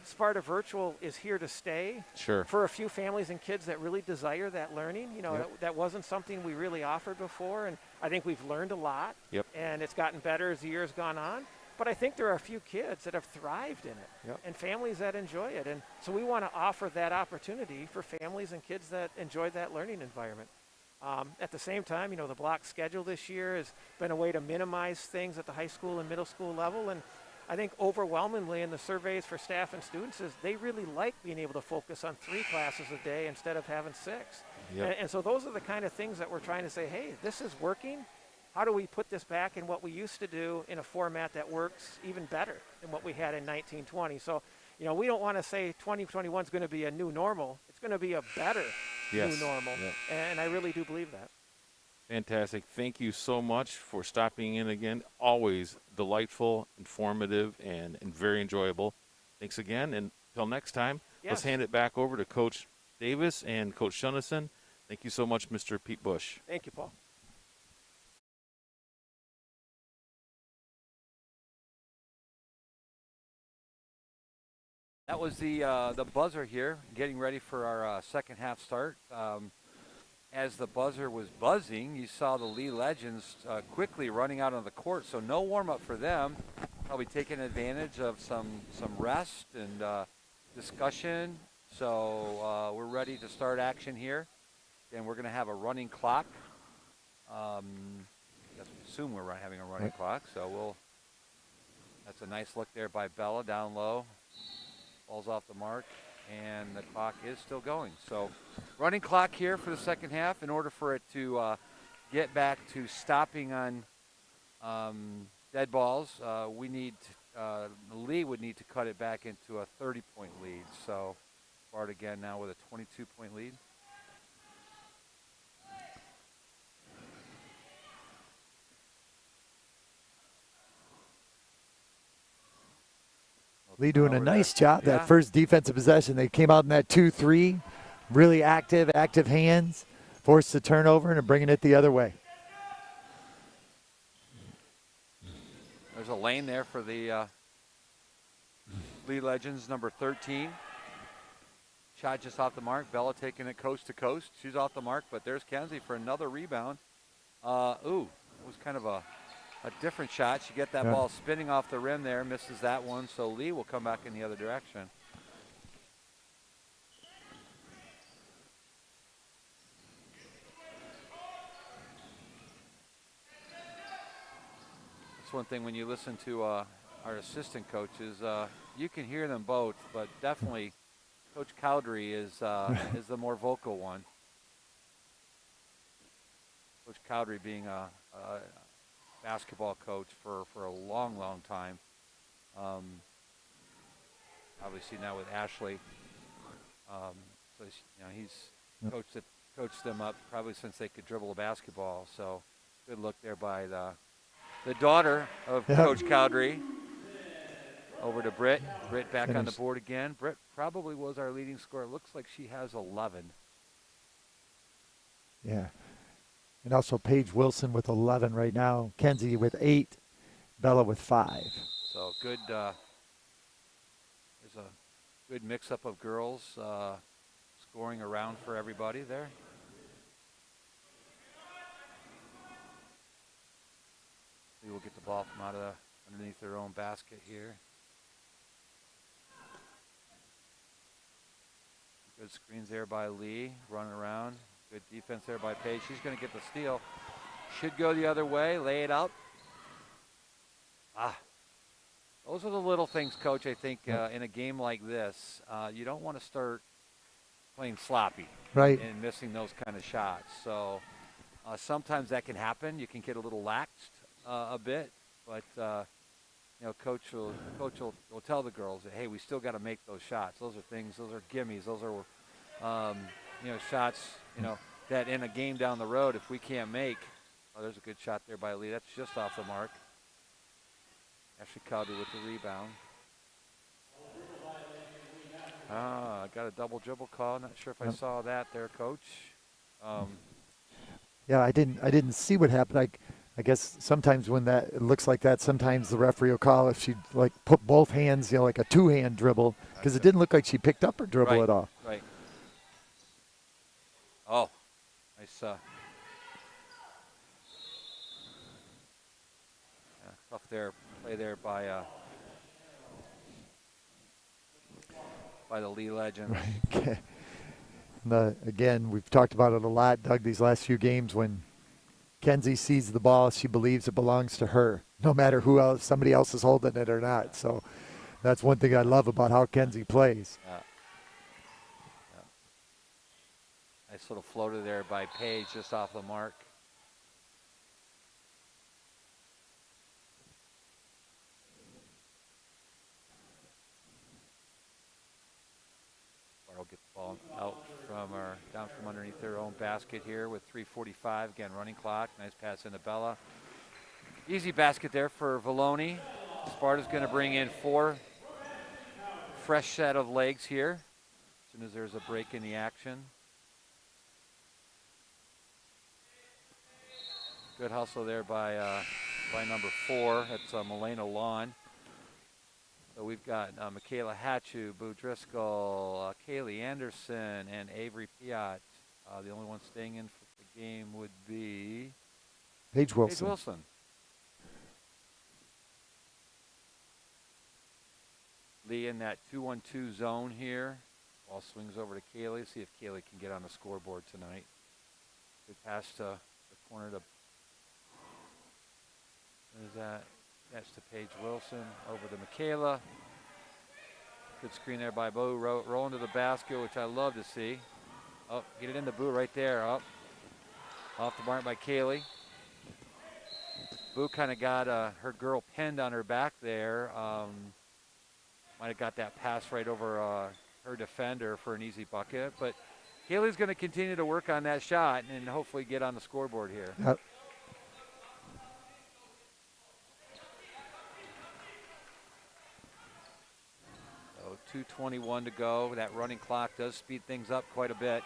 Speaker 4: Sparta Virtual is here to stay.
Speaker 3: Sure.
Speaker 4: For a few families and kids that really desire that learning.
Speaker 3: Yep.
Speaker 4: That wasn't something we really offered before, and I think we've learned a lot.
Speaker 3: Yep.
Speaker 4: And it's gotten better as the years gone on. But I think there are a few kids that have thrived in it,
Speaker 3: Yep.
Speaker 4: and families that enjoy it. And so we want to offer that opportunity for families and kids that enjoy that learning environment. At the same time, the block schedule this year has been a way to minimize things at the high school and middle school level. And I think overwhelmingly in the surveys for staff and students is they really like being able to focus on 3 classes a day instead of having 6.
Speaker 3: Yep.
Speaker 4: And so those are the kind of things that we're trying to say, hey, this is working. How do we put this back in what we used to do in a format that works even better than what we had in 1920? So, we don't want to say 2021 is going to be a new normal. It's going to be a better new normal.
Speaker 3: Yep.
Speaker 4: And I really do believe that.
Speaker 3: Fantastic. Thank you so much for stopping in again. Always delightful, informative, and very enjoyable. Thanks again. And until next time, let's
Speaker 4: Yes.
Speaker 3: hand it back over to Coach Davis and Coach Shunnison. Thank you so much, Mr. Pete Bush.
Speaker 4: Thank you, Paul.
Speaker 1: That was the buzzer here, getting ready for our second half start. As the buzzer was buzzing, you saw the Lee Legends quickly running out on the court, so no warm-up for them. Probably taking advantage of some rest and discussion. So we're ready to start action here. And we're going to have a running clock. I assume we're having a running clock, so that's a nice look there by Bella down low. Ball's off the mark, and the clock is still going. So running clock here for the second half. In order for it to get back to stopping on dead balls, Lee would need to cut it back into a 30-point lead. So Sparta again now with a 22-point lead.
Speaker 2: Lee doing a
Speaker 1: Over
Speaker 2: nice
Speaker 1: there.
Speaker 2: job.
Speaker 1: Yeah.
Speaker 2: That first defensive possession, they came out in that 2-3. Really active hands. Forced the turnover and bringing it the other way.
Speaker 1: There's a lane there for the Lee Legends, number 13. Shot just off the mark. Bella taking it coast to coast. She's off the mark, but there's Kenzie for another rebound. It was kind of a different shot. She get that ball spinning off the rim there, misses that one, so Lee will come back in the other direction. That's one thing when you listen to our assistant coaches, you can hear them both, but definitely Coach Cowdery is the more vocal one. Coach Cowdery being a basketball coach for a long, long time. Obviously now with Ashley. So he's coached them up probably since they could dribble a basketball. So good look there by the daughter of Coach Cowdery. Over to Britt. Britt back on the board again. Britt probably was our leading scorer. It looks like she has 11.
Speaker 2: Yeah. And also Paige Wilson with 11 right now. Kenzie with 8. Bella with 5.
Speaker 1: So good. There's a good mix-up of girls scoring around for everybody there. We will get the ball from underneath their own basket here. Good screens there by Lee, running around. Good defense there by Paige. She's going to get the steal. Should go the other way, lay it out. Those are the little things, Coach, I think, in a game like this. You don't want to start playing sloppy and missing those kind of shots. So sometimes that can happen. You can get a little laxed a bit, but Coach will tell the girls that, hey, we still got to make those shots. Those are things. Those are gimmies. Those are shots. That in a game down the road, if we can't make, there's a good shot there by Lee. That's just off the mark. Ashley Cowdery with the rebound. I got a double dribble call. Not sure if I saw that there, Coach.
Speaker 2: Yeah, I didn't see what happened. I guess sometimes when it looks like that, sometimes the referee will call if she like put both hands, like a two-hand dribble, because it didn't look like she picked up her dribble at all.
Speaker 1: Right. Oh, nice. Tough play there by the Lee legend.
Speaker 2: Right. Again, we've talked about it a lot, Doug, these last few games. When Kenzie sees the ball, she believes it belongs to her, no matter who else, somebody else is holding it or not. So that's one thing I love about how Kenzie plays.
Speaker 1: Yeah. Nice little floater there by Paige, just off the mark. Will get the ball out down from underneath their own basket here with 3:45. Again, running clock. Nice pass into Bella. Easy basket there for Valoni. Sparta's going to bring in 4 fresh set of legs here as soon as there's a break in the action. Good hustle there by number 4. That's Milena Lawn. So we've got Michaela Hatchu, Boo Driscoll, Kaylee Anderson, and Avery Piat. The only one staying in for the game would be
Speaker 2: Paige Wilson.
Speaker 1: Lee in that 2-1-2 zone here. Ball swings over to Kaylee. See if Kaylee can get on the scoreboard tonight. Good pass to the corner to. There's that. Catch to Paige Wilson, over to Michaela. Good screen there by Boo, rolling to the basket, which I love to see. Oh, get it into Boo right there. Up. Off the mark by Kaylee. Boo kind of got her girl pinned on her back there. Might have got that pass right over her defender for an easy bucket. But Kaylee's going to continue to work on that shot and hopefully get on the scoreboard here.
Speaker 2: Yep.
Speaker 1: So 2:21 to go. That running clock does speed things up quite a bit.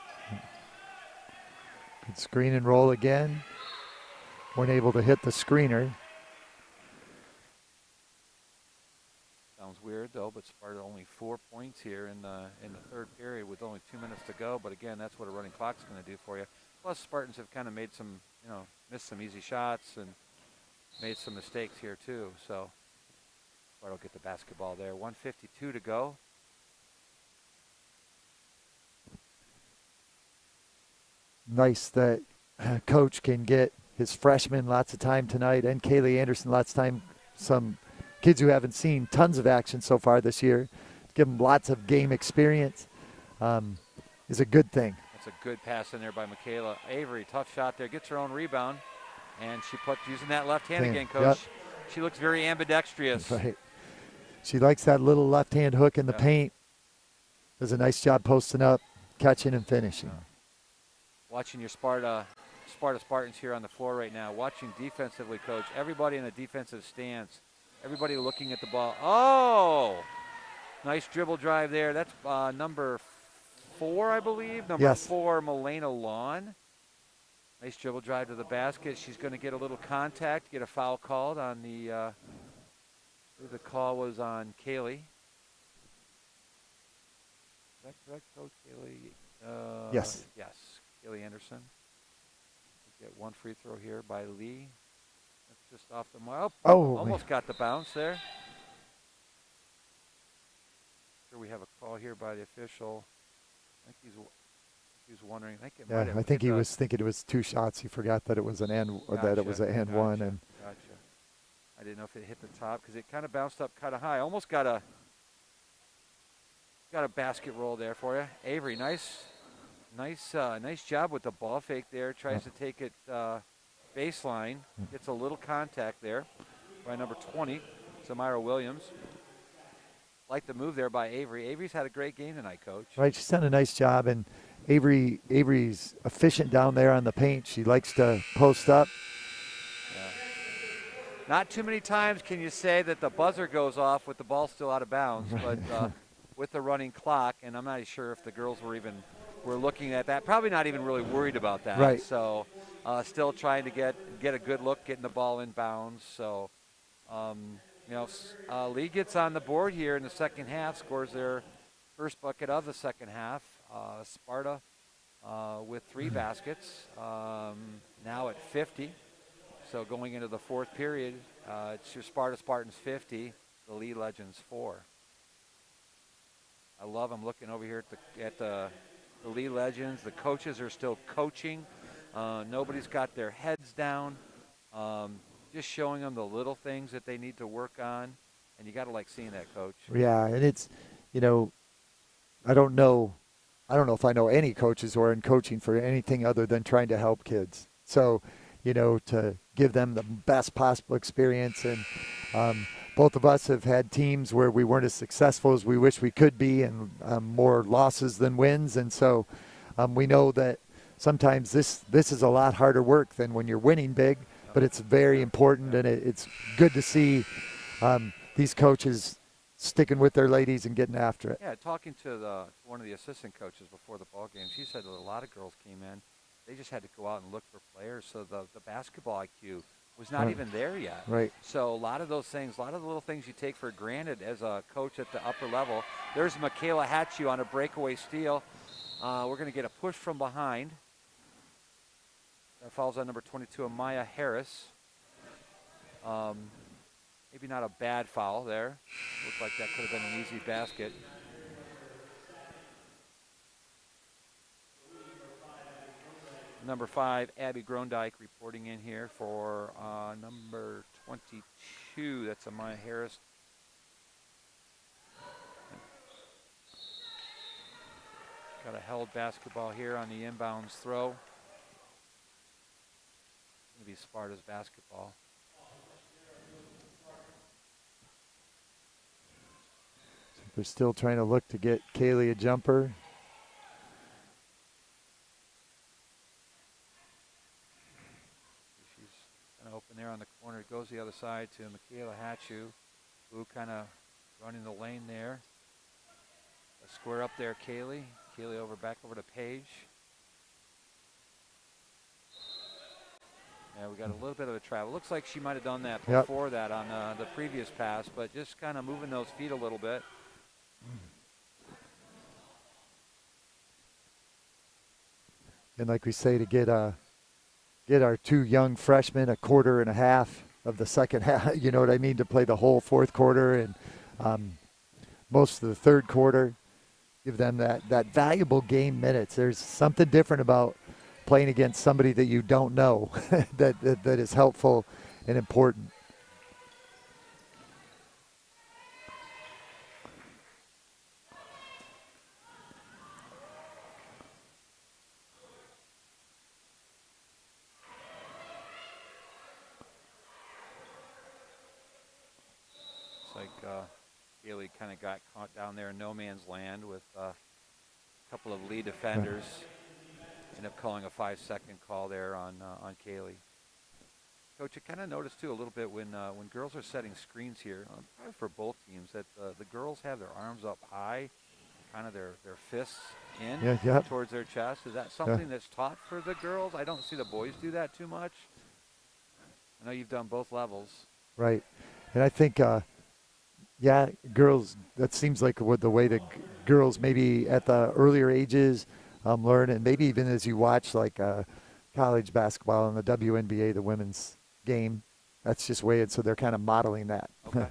Speaker 2: Good screen and roll again. Weren't able to hit the screener.
Speaker 1: Sounds weird though, but Sparta only 4 points here in the third period with only 2 minutes to go. But again, that's what a running clock's going to do for you. Plus, Spartans have kind of made some, missed some easy shots and made some mistakes here too. So Sparta will get the basketball there. 1:52 to go.
Speaker 2: Nice that Coach can get his freshmen lots of time tonight, and Kaylee Anderson lots of time. Some kids who haven't seen tons of action so far this year, give them lots of game experience, is a good thing.
Speaker 1: That's a good pass in there by Michaela. Avery, tough shot there, gets her own rebound, and she using that left hand again, Coach.
Speaker 2: Yep.
Speaker 1: She looks very ambidextrous.
Speaker 2: Right. She likes that little left-hand hook in the paint. Does a nice job posting up, catching and finishing.
Speaker 1: Watching your Spartans here on the floor right now. Watching defensively, Coach. Everybody in a defensive stance. Everybody looking at the ball. Oh! Nice dribble drive there. That's number 4, I believe. Number 4, Milena Lawn. Nice dribble drive to the basket. She's going to get a little contact, get a foul called on the call was on Kaylee. Is that correct, Coach? Kaylee?
Speaker 2: Yes.
Speaker 1: Yes. Kaylee Anderson. Get one free throw here by Lee. That's just off the mark.
Speaker 2: Oh,
Speaker 1: almost got the bounce there. Sure, we have a call here by the official. I think he was wondering.
Speaker 2: I think he was thinking it was 2 shots. He forgot that it was an end, or that it was an and one. And
Speaker 1: gotcha. I didn't know if it hit the top because it kind of bounced up kind of high. Almost got a basket roll there for you, Avery. Nice job with the ball fake there. Tries to take it baseline. Gets a little contact there by number 20, Samira Williams. Like the move there by Avery. Avery's had a great game tonight, Coach.
Speaker 2: Right, she's done a nice job, and Avery's efficient down there on the paint. She likes to post up.
Speaker 1: Yeah. Not too many times can you say that the buzzer goes off with the ball still out of bounds, but with the running clock, and I'm not sure if the girls were even we're looking at that. Probably not even really worried about that.
Speaker 2: Right.
Speaker 1: So still trying to get a good look, getting the ball in bounds. So, Lee gets on the board here in the second half, scores their first bucket of the second half. Sparta with 3 baskets, now at 50. So going into the fourth period, it's your Spartans 50, the Lee Legends 4. I love them looking over here at the Lee Legends. The coaches are still coaching. Nobody's got their heads down. Just showing them the little things that they need to work on. And you got to like seeing that, Coach.
Speaker 2: Yeah, and it's, I don't know if I know any coaches who are in coaching for anything other than trying to help kids. So, to give them the best possible experience. And both of us have had teams where we weren't as successful as we wish we could be, and more losses than wins. And so we know that sometimes this is a lot harder work than when you're winning big, but it's very important, and it's good to see these coaches sticking with their ladies and getting after it.
Speaker 1: Yeah, talking to one of the assistant coaches before the ball game, she said that a lot of girls came in. They just had to go out and look for players, so the basketball IQ was not even there yet.
Speaker 2: Right.
Speaker 1: So a lot of those things, a lot of the little things you take for granted as a coach at the upper level. There's Michaela Hatchew on a breakaway steal. We're going to get a push from behind. That falls on number 22, Amaya Harris. Maybe not a bad foul there. Looked like that could have been an easy basket. Number 5, Abby Grondike reporting in here for number 22. That's Amaya Harris. Got a held basketball here on the inbounds throw. Going to be Sparta's basketball.
Speaker 2: They're still trying to look to get Kaylee a jumper.
Speaker 1: Open there on the corner. It goes the other side to Michaela Hatchew, who kind of running the lane there. A square up there, Kaylee. Kaylee back over to Paige. Yeah, we got a little bit of a travel. Looks like she might have done that before that on the previous pass, but just kind of moving those feet a little bit.
Speaker 2: And like we say, to get our 2 young freshmen a quarter and a half of the second half, you know what I mean, to play the whole fourth quarter and most of the third quarter, give them that valuable game minutes. There's something different about playing against somebody that you don't know that is helpful and important.
Speaker 1: Haley kind of got caught down there in no man's land with a couple of lead defenders. Ended up calling a 5-second call there on Kaylee. Coach, I kind of noticed too a little bit when girls are setting screens here, probably for both teams, that the girls have their arms up high, kind of their fists in towards their chest. Is that something that's taught for the girls? I don't see the boys do that too much. I know you've done both levels.
Speaker 2: Right, and I think. Girls, that seems like the way the girls maybe at the earlier ages learn, and maybe even as you watch like college basketball and the WNBA, the women's game, that's just way so they're kind of modeling that.
Speaker 1: Okay.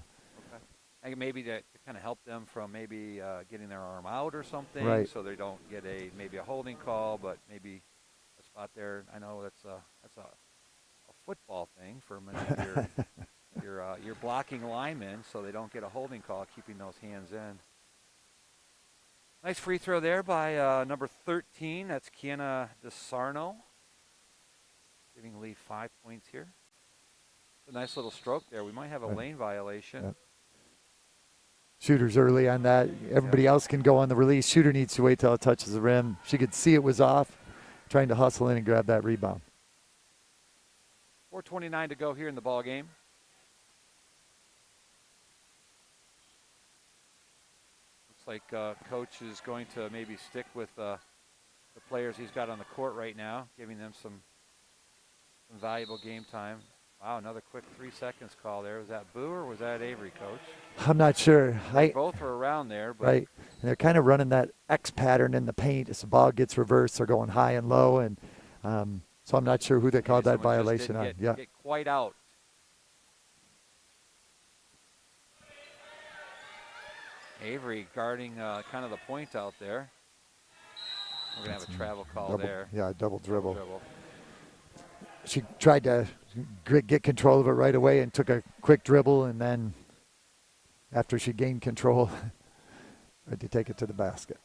Speaker 1: I think maybe to kind of help them from maybe getting their arm out or something,
Speaker 2: right,
Speaker 1: so they don't get maybe a holding call, but maybe a spot there. I know that's a football thing for many of your blocking linemen, so they don't get a holding call, keeping those hands in. Nice free throw there by number 13. That's Kiana DeSarno, giving Lee 5 points here. A nice little stroke there. We might have a lane violation.
Speaker 2: Yep. Shooter's early on that. Everybody else can go on the release. Shooter needs to wait till it touches the rim. She could see it was off, trying to hustle in and grab that rebound.
Speaker 1: 4:29 to go here in the ball game. Looks like Coach is going to maybe stick with the players he's got on the court right now, giving them some valuable game time. Wow, another quick 3 seconds call there. Was that Boo or was that Avery, Coach?
Speaker 2: I'm not sure.
Speaker 1: Both were around there. But
Speaker 2: right. And they're kind of running that X pattern in the paint. As the ball gets reversed, they're going high and low. And so I'm not sure who they called that violation on.
Speaker 1: Get quite out. Avery guarding kind of the point out there. We're going to have a travel call there.
Speaker 2: Yeah, double dribble. She tried to get control of it right away and took a quick dribble, and then after she gained control, tried to take it to the basket.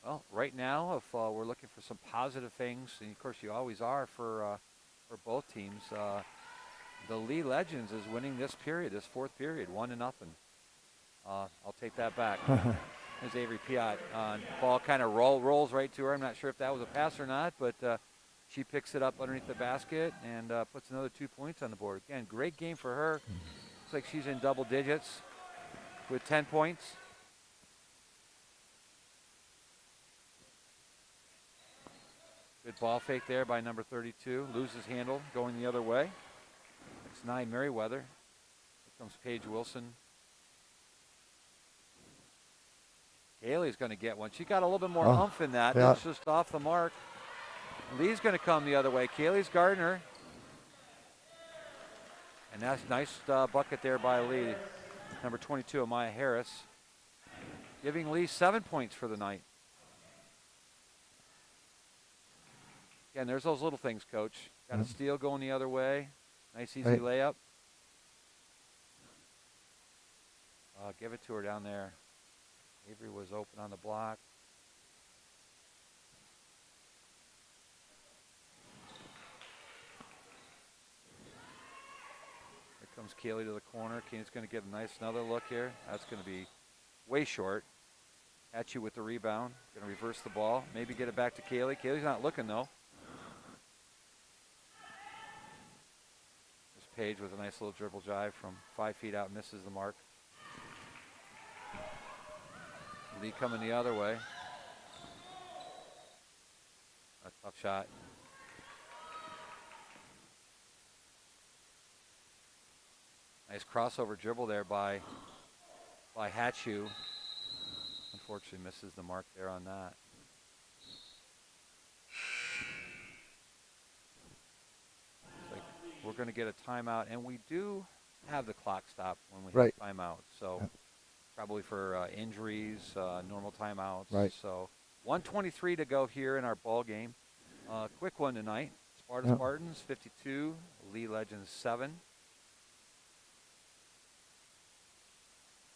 Speaker 1: Well, right now, if we're looking for some positive things, and of course you always are for both teams, the Lee Legends is winning this period, this fourth period, 1-0. I'll take that back. There's Avery Piat. Ball kind of rolls right to her. I'm not sure if that was a pass or not, but she picks it up underneath the basket and puts another 2 points on the board. Again, great game for her. Looks like she's in double digits with 10 points. Good ball fake there by number 32. Loses handle, going the other way. It's Nye Merriweather. Here comes Paige Wilson. Haley's going to get one. She got a little bit more oomph in that.
Speaker 2: Yeah.
Speaker 1: It's just off the mark. Lee's going to come the other way. Kaylee's guarding her. And that's a nice bucket there by Lee. Number 22, Amaya Harris. Giving Lee 7 points for the night. Again, there's those little things, Coach. Got a steal going the other way. Nice, easy layup. Give it to her down there. Avery was open on the block. Here comes Kaylee to the corner. Keenan's going to get a nice another look here. That's going to be way short. At you with the rebound. Going to reverse the ball. Maybe get it back to Kaylee. Kaylee's not looking, though. There's Paige with a nice little dribble drive from 5 feet out. Misses the mark. Lee coming the other way. A tough shot. Nice crossover dribble there by Hatchu. Unfortunately misses the mark there on that. Like we're going to get a timeout, and we do have the clock stop when we have timeout. So. Yep. Probably for injuries, normal timeouts.
Speaker 2: Right.
Speaker 1: So 1:23 to go here in our ball game. Quick one tonight. Sparta Spartans 52, Lee Legends 7.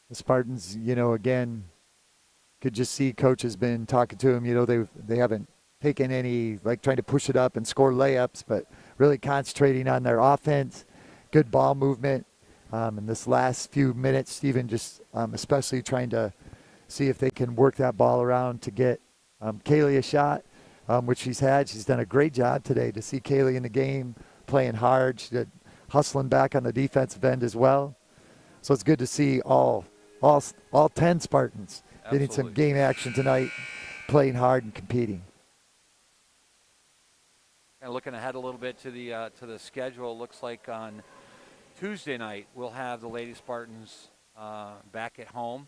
Speaker 2: The Spartans, again, could just see Coach has been talking to them. They haven't taken any, trying to push it up and score layups, but really concentrating on their offense, good ball movement. In this last few minutes, Stephen just especially trying to see if they can work that ball around to get Kaylee a shot, which she's had. She's done a great job today to see Kaylee in the game, playing hard. She did hustling back on the defensive end as well. So it's good to see all 10 Spartans getting some game action tonight, playing hard and competing.
Speaker 1: Kind of looking ahead a little bit to the schedule. Looks like on Tuesday night, we'll have the Lady Spartans back at home,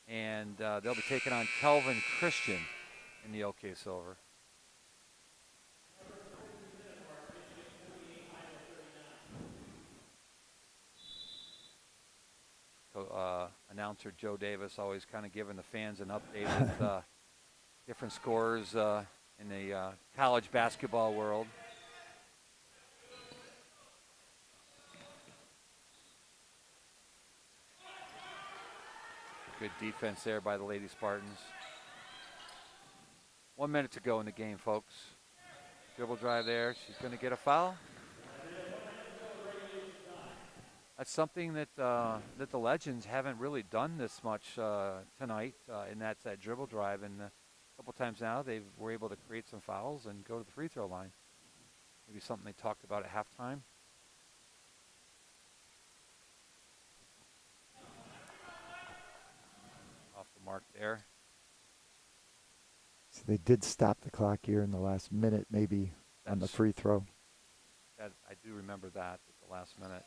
Speaker 1: and they'll be taking on Kelvin Christian in the OK Silver. Announcer Joe Davis always kind of giving the fans an update with different scores in the college basketball world. Good defense there by the Lady Spartans. 1 minute to go in the game, folks. Dribble drive there. She's going to get a foul. That's something that the Legends haven't really done this much tonight, and that's that dribble drive. And a couple times now they were able to create some fouls and go to the free throw line. Maybe something they talked about at halftime. mark there.
Speaker 2: So they did stop the clock here in the last minute, maybe on the
Speaker 1: That's-
Speaker 2: free throw.
Speaker 1: I do remember that at the last minute.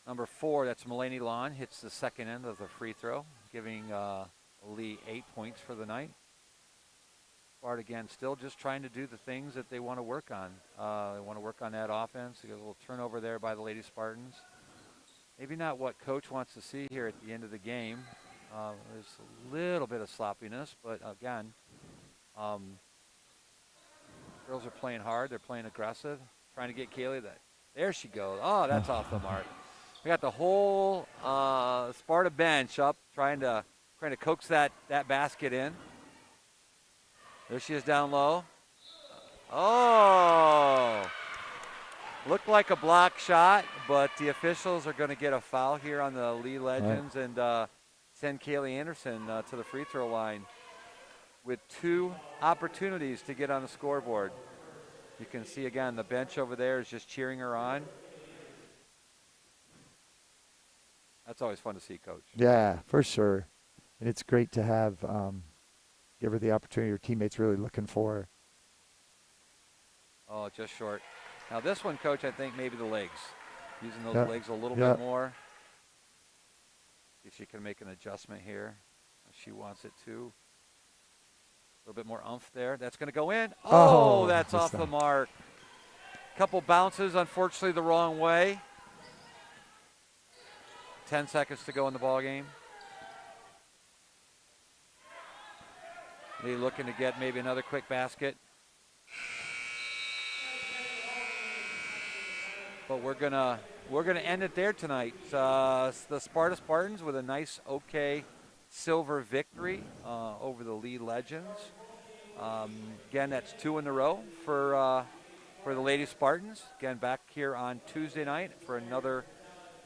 Speaker 1: Number 4, that's Mulaney Lawn, hits the second end of the free throw, giving Lee 8 points for the night. Sparta, again, still just trying to do the things that they want to work on. They want to work on that offense. They got a little turnover there by the Lady Spartans. Maybe not what coach wants to see here at the end of the game. There's a little bit of sloppiness, but again, girls are playing hard. They're playing aggressive, trying to get Kaylee that. There she goes. Oh, that's off the mark. We got the whole Sparta bench up trying to coax that basket in. There she is down low. Oh, looked like a block shot, but the officials are going to get a foul here on the Lee Legends and send Kaylee Anderson to the free throw line with 2 opportunities to get on the scoreboard. You can see again the bench over there is just cheering her on. That's always fun to see, Coach.
Speaker 2: Yeah, for sure. And it's great to have, give her the opportunity her teammates really looking for her.
Speaker 1: Oh, just short. Now this one, Coach, I think maybe the legs. Using those
Speaker 2: Yep.
Speaker 1: legs a little
Speaker 2: Yep.
Speaker 1: bit more. See if she can make an adjustment here. She wants it to. A little bit more oomph there. That's going to go in. Oh, that's off the mark. Couple bounces, unfortunately, the wrong way. 10 seconds to go in the ball game. Lee looking to get maybe another quick basket. But we're gonna end it there tonight. The Sparta Spartans with a nice, okay, silver victory over the Lee Legends. Again, that's 2 in a row for the Lady Spartans. Again, back here on Tuesday night for another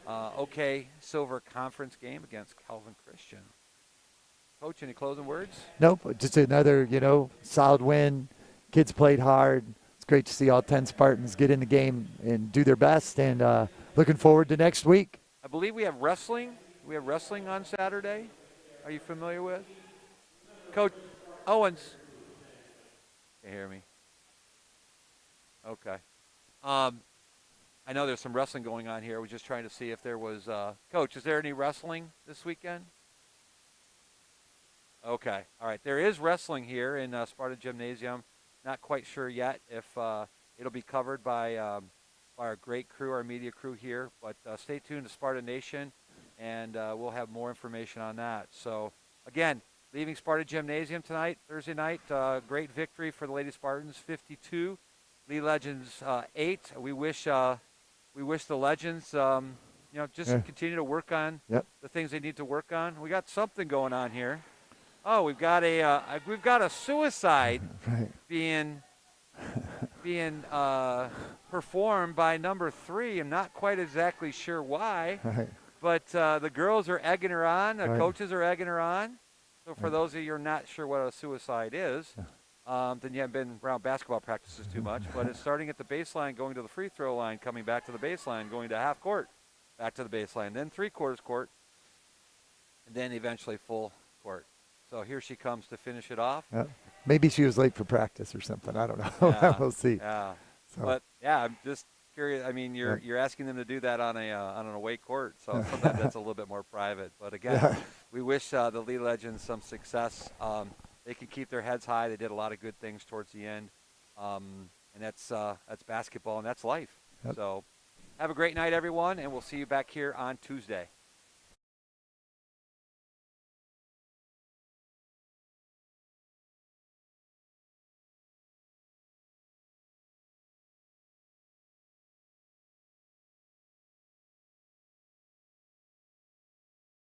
Speaker 1: okay silver conference game against Calvin Christian. Coach, any closing words?
Speaker 2: Nope, just another, solid win. Kids played hard. It's great to see all 10 Spartans get in the game and do their best, and looking forward to next week.
Speaker 1: I believe we have wrestling. We have wrestling on Saturday. Are you familiar with? Coach Owens. Can you hear me? Okay. I know there's some wrestling going on here. I was just trying to see if there was Coach, is there any wrestling this weekend? Okay. All right. There is wrestling here in Sparta Gymnasium. Not quite sure yet if it'll be covered by our great crew, our media crew here. But stay tuned to Sparta Nation, and we'll have more information on that. So, again, leaving Sparta Gymnasium tonight, Thursday night. Great victory for the Lady Spartans, 52. Lee Legends 8. We wish the Legends, just continue to work on the things they need to work on. We got something going on here. Oh, we've got a suicide being performed by number 3. I'm not quite exactly sure why, but the girls are egging her on. The coaches are egging her on. So for those of you who are not sure what a suicide is, then you haven't been around basketball practices too much. But it's starting at the baseline, going to the free throw line, coming back to the baseline, going to half court, back to the baseline, then 3/4 court, and then eventually full court. So here she comes to finish it off.
Speaker 2: Maybe she was late for practice or something. I don't know.
Speaker 1: Yeah,
Speaker 2: We'll see.
Speaker 1: Yeah.
Speaker 2: So.
Speaker 1: But yeah, I'm just curious. I mean, you're asking them to do that on an away court, so sometimes that's a little bit more private. But again, we wish the Lee Legends some success. They can keep their heads high. They did a lot of good things towards the end, and that's basketball and that's life. So have a great night, everyone, and we'll see you back here on Tuesday.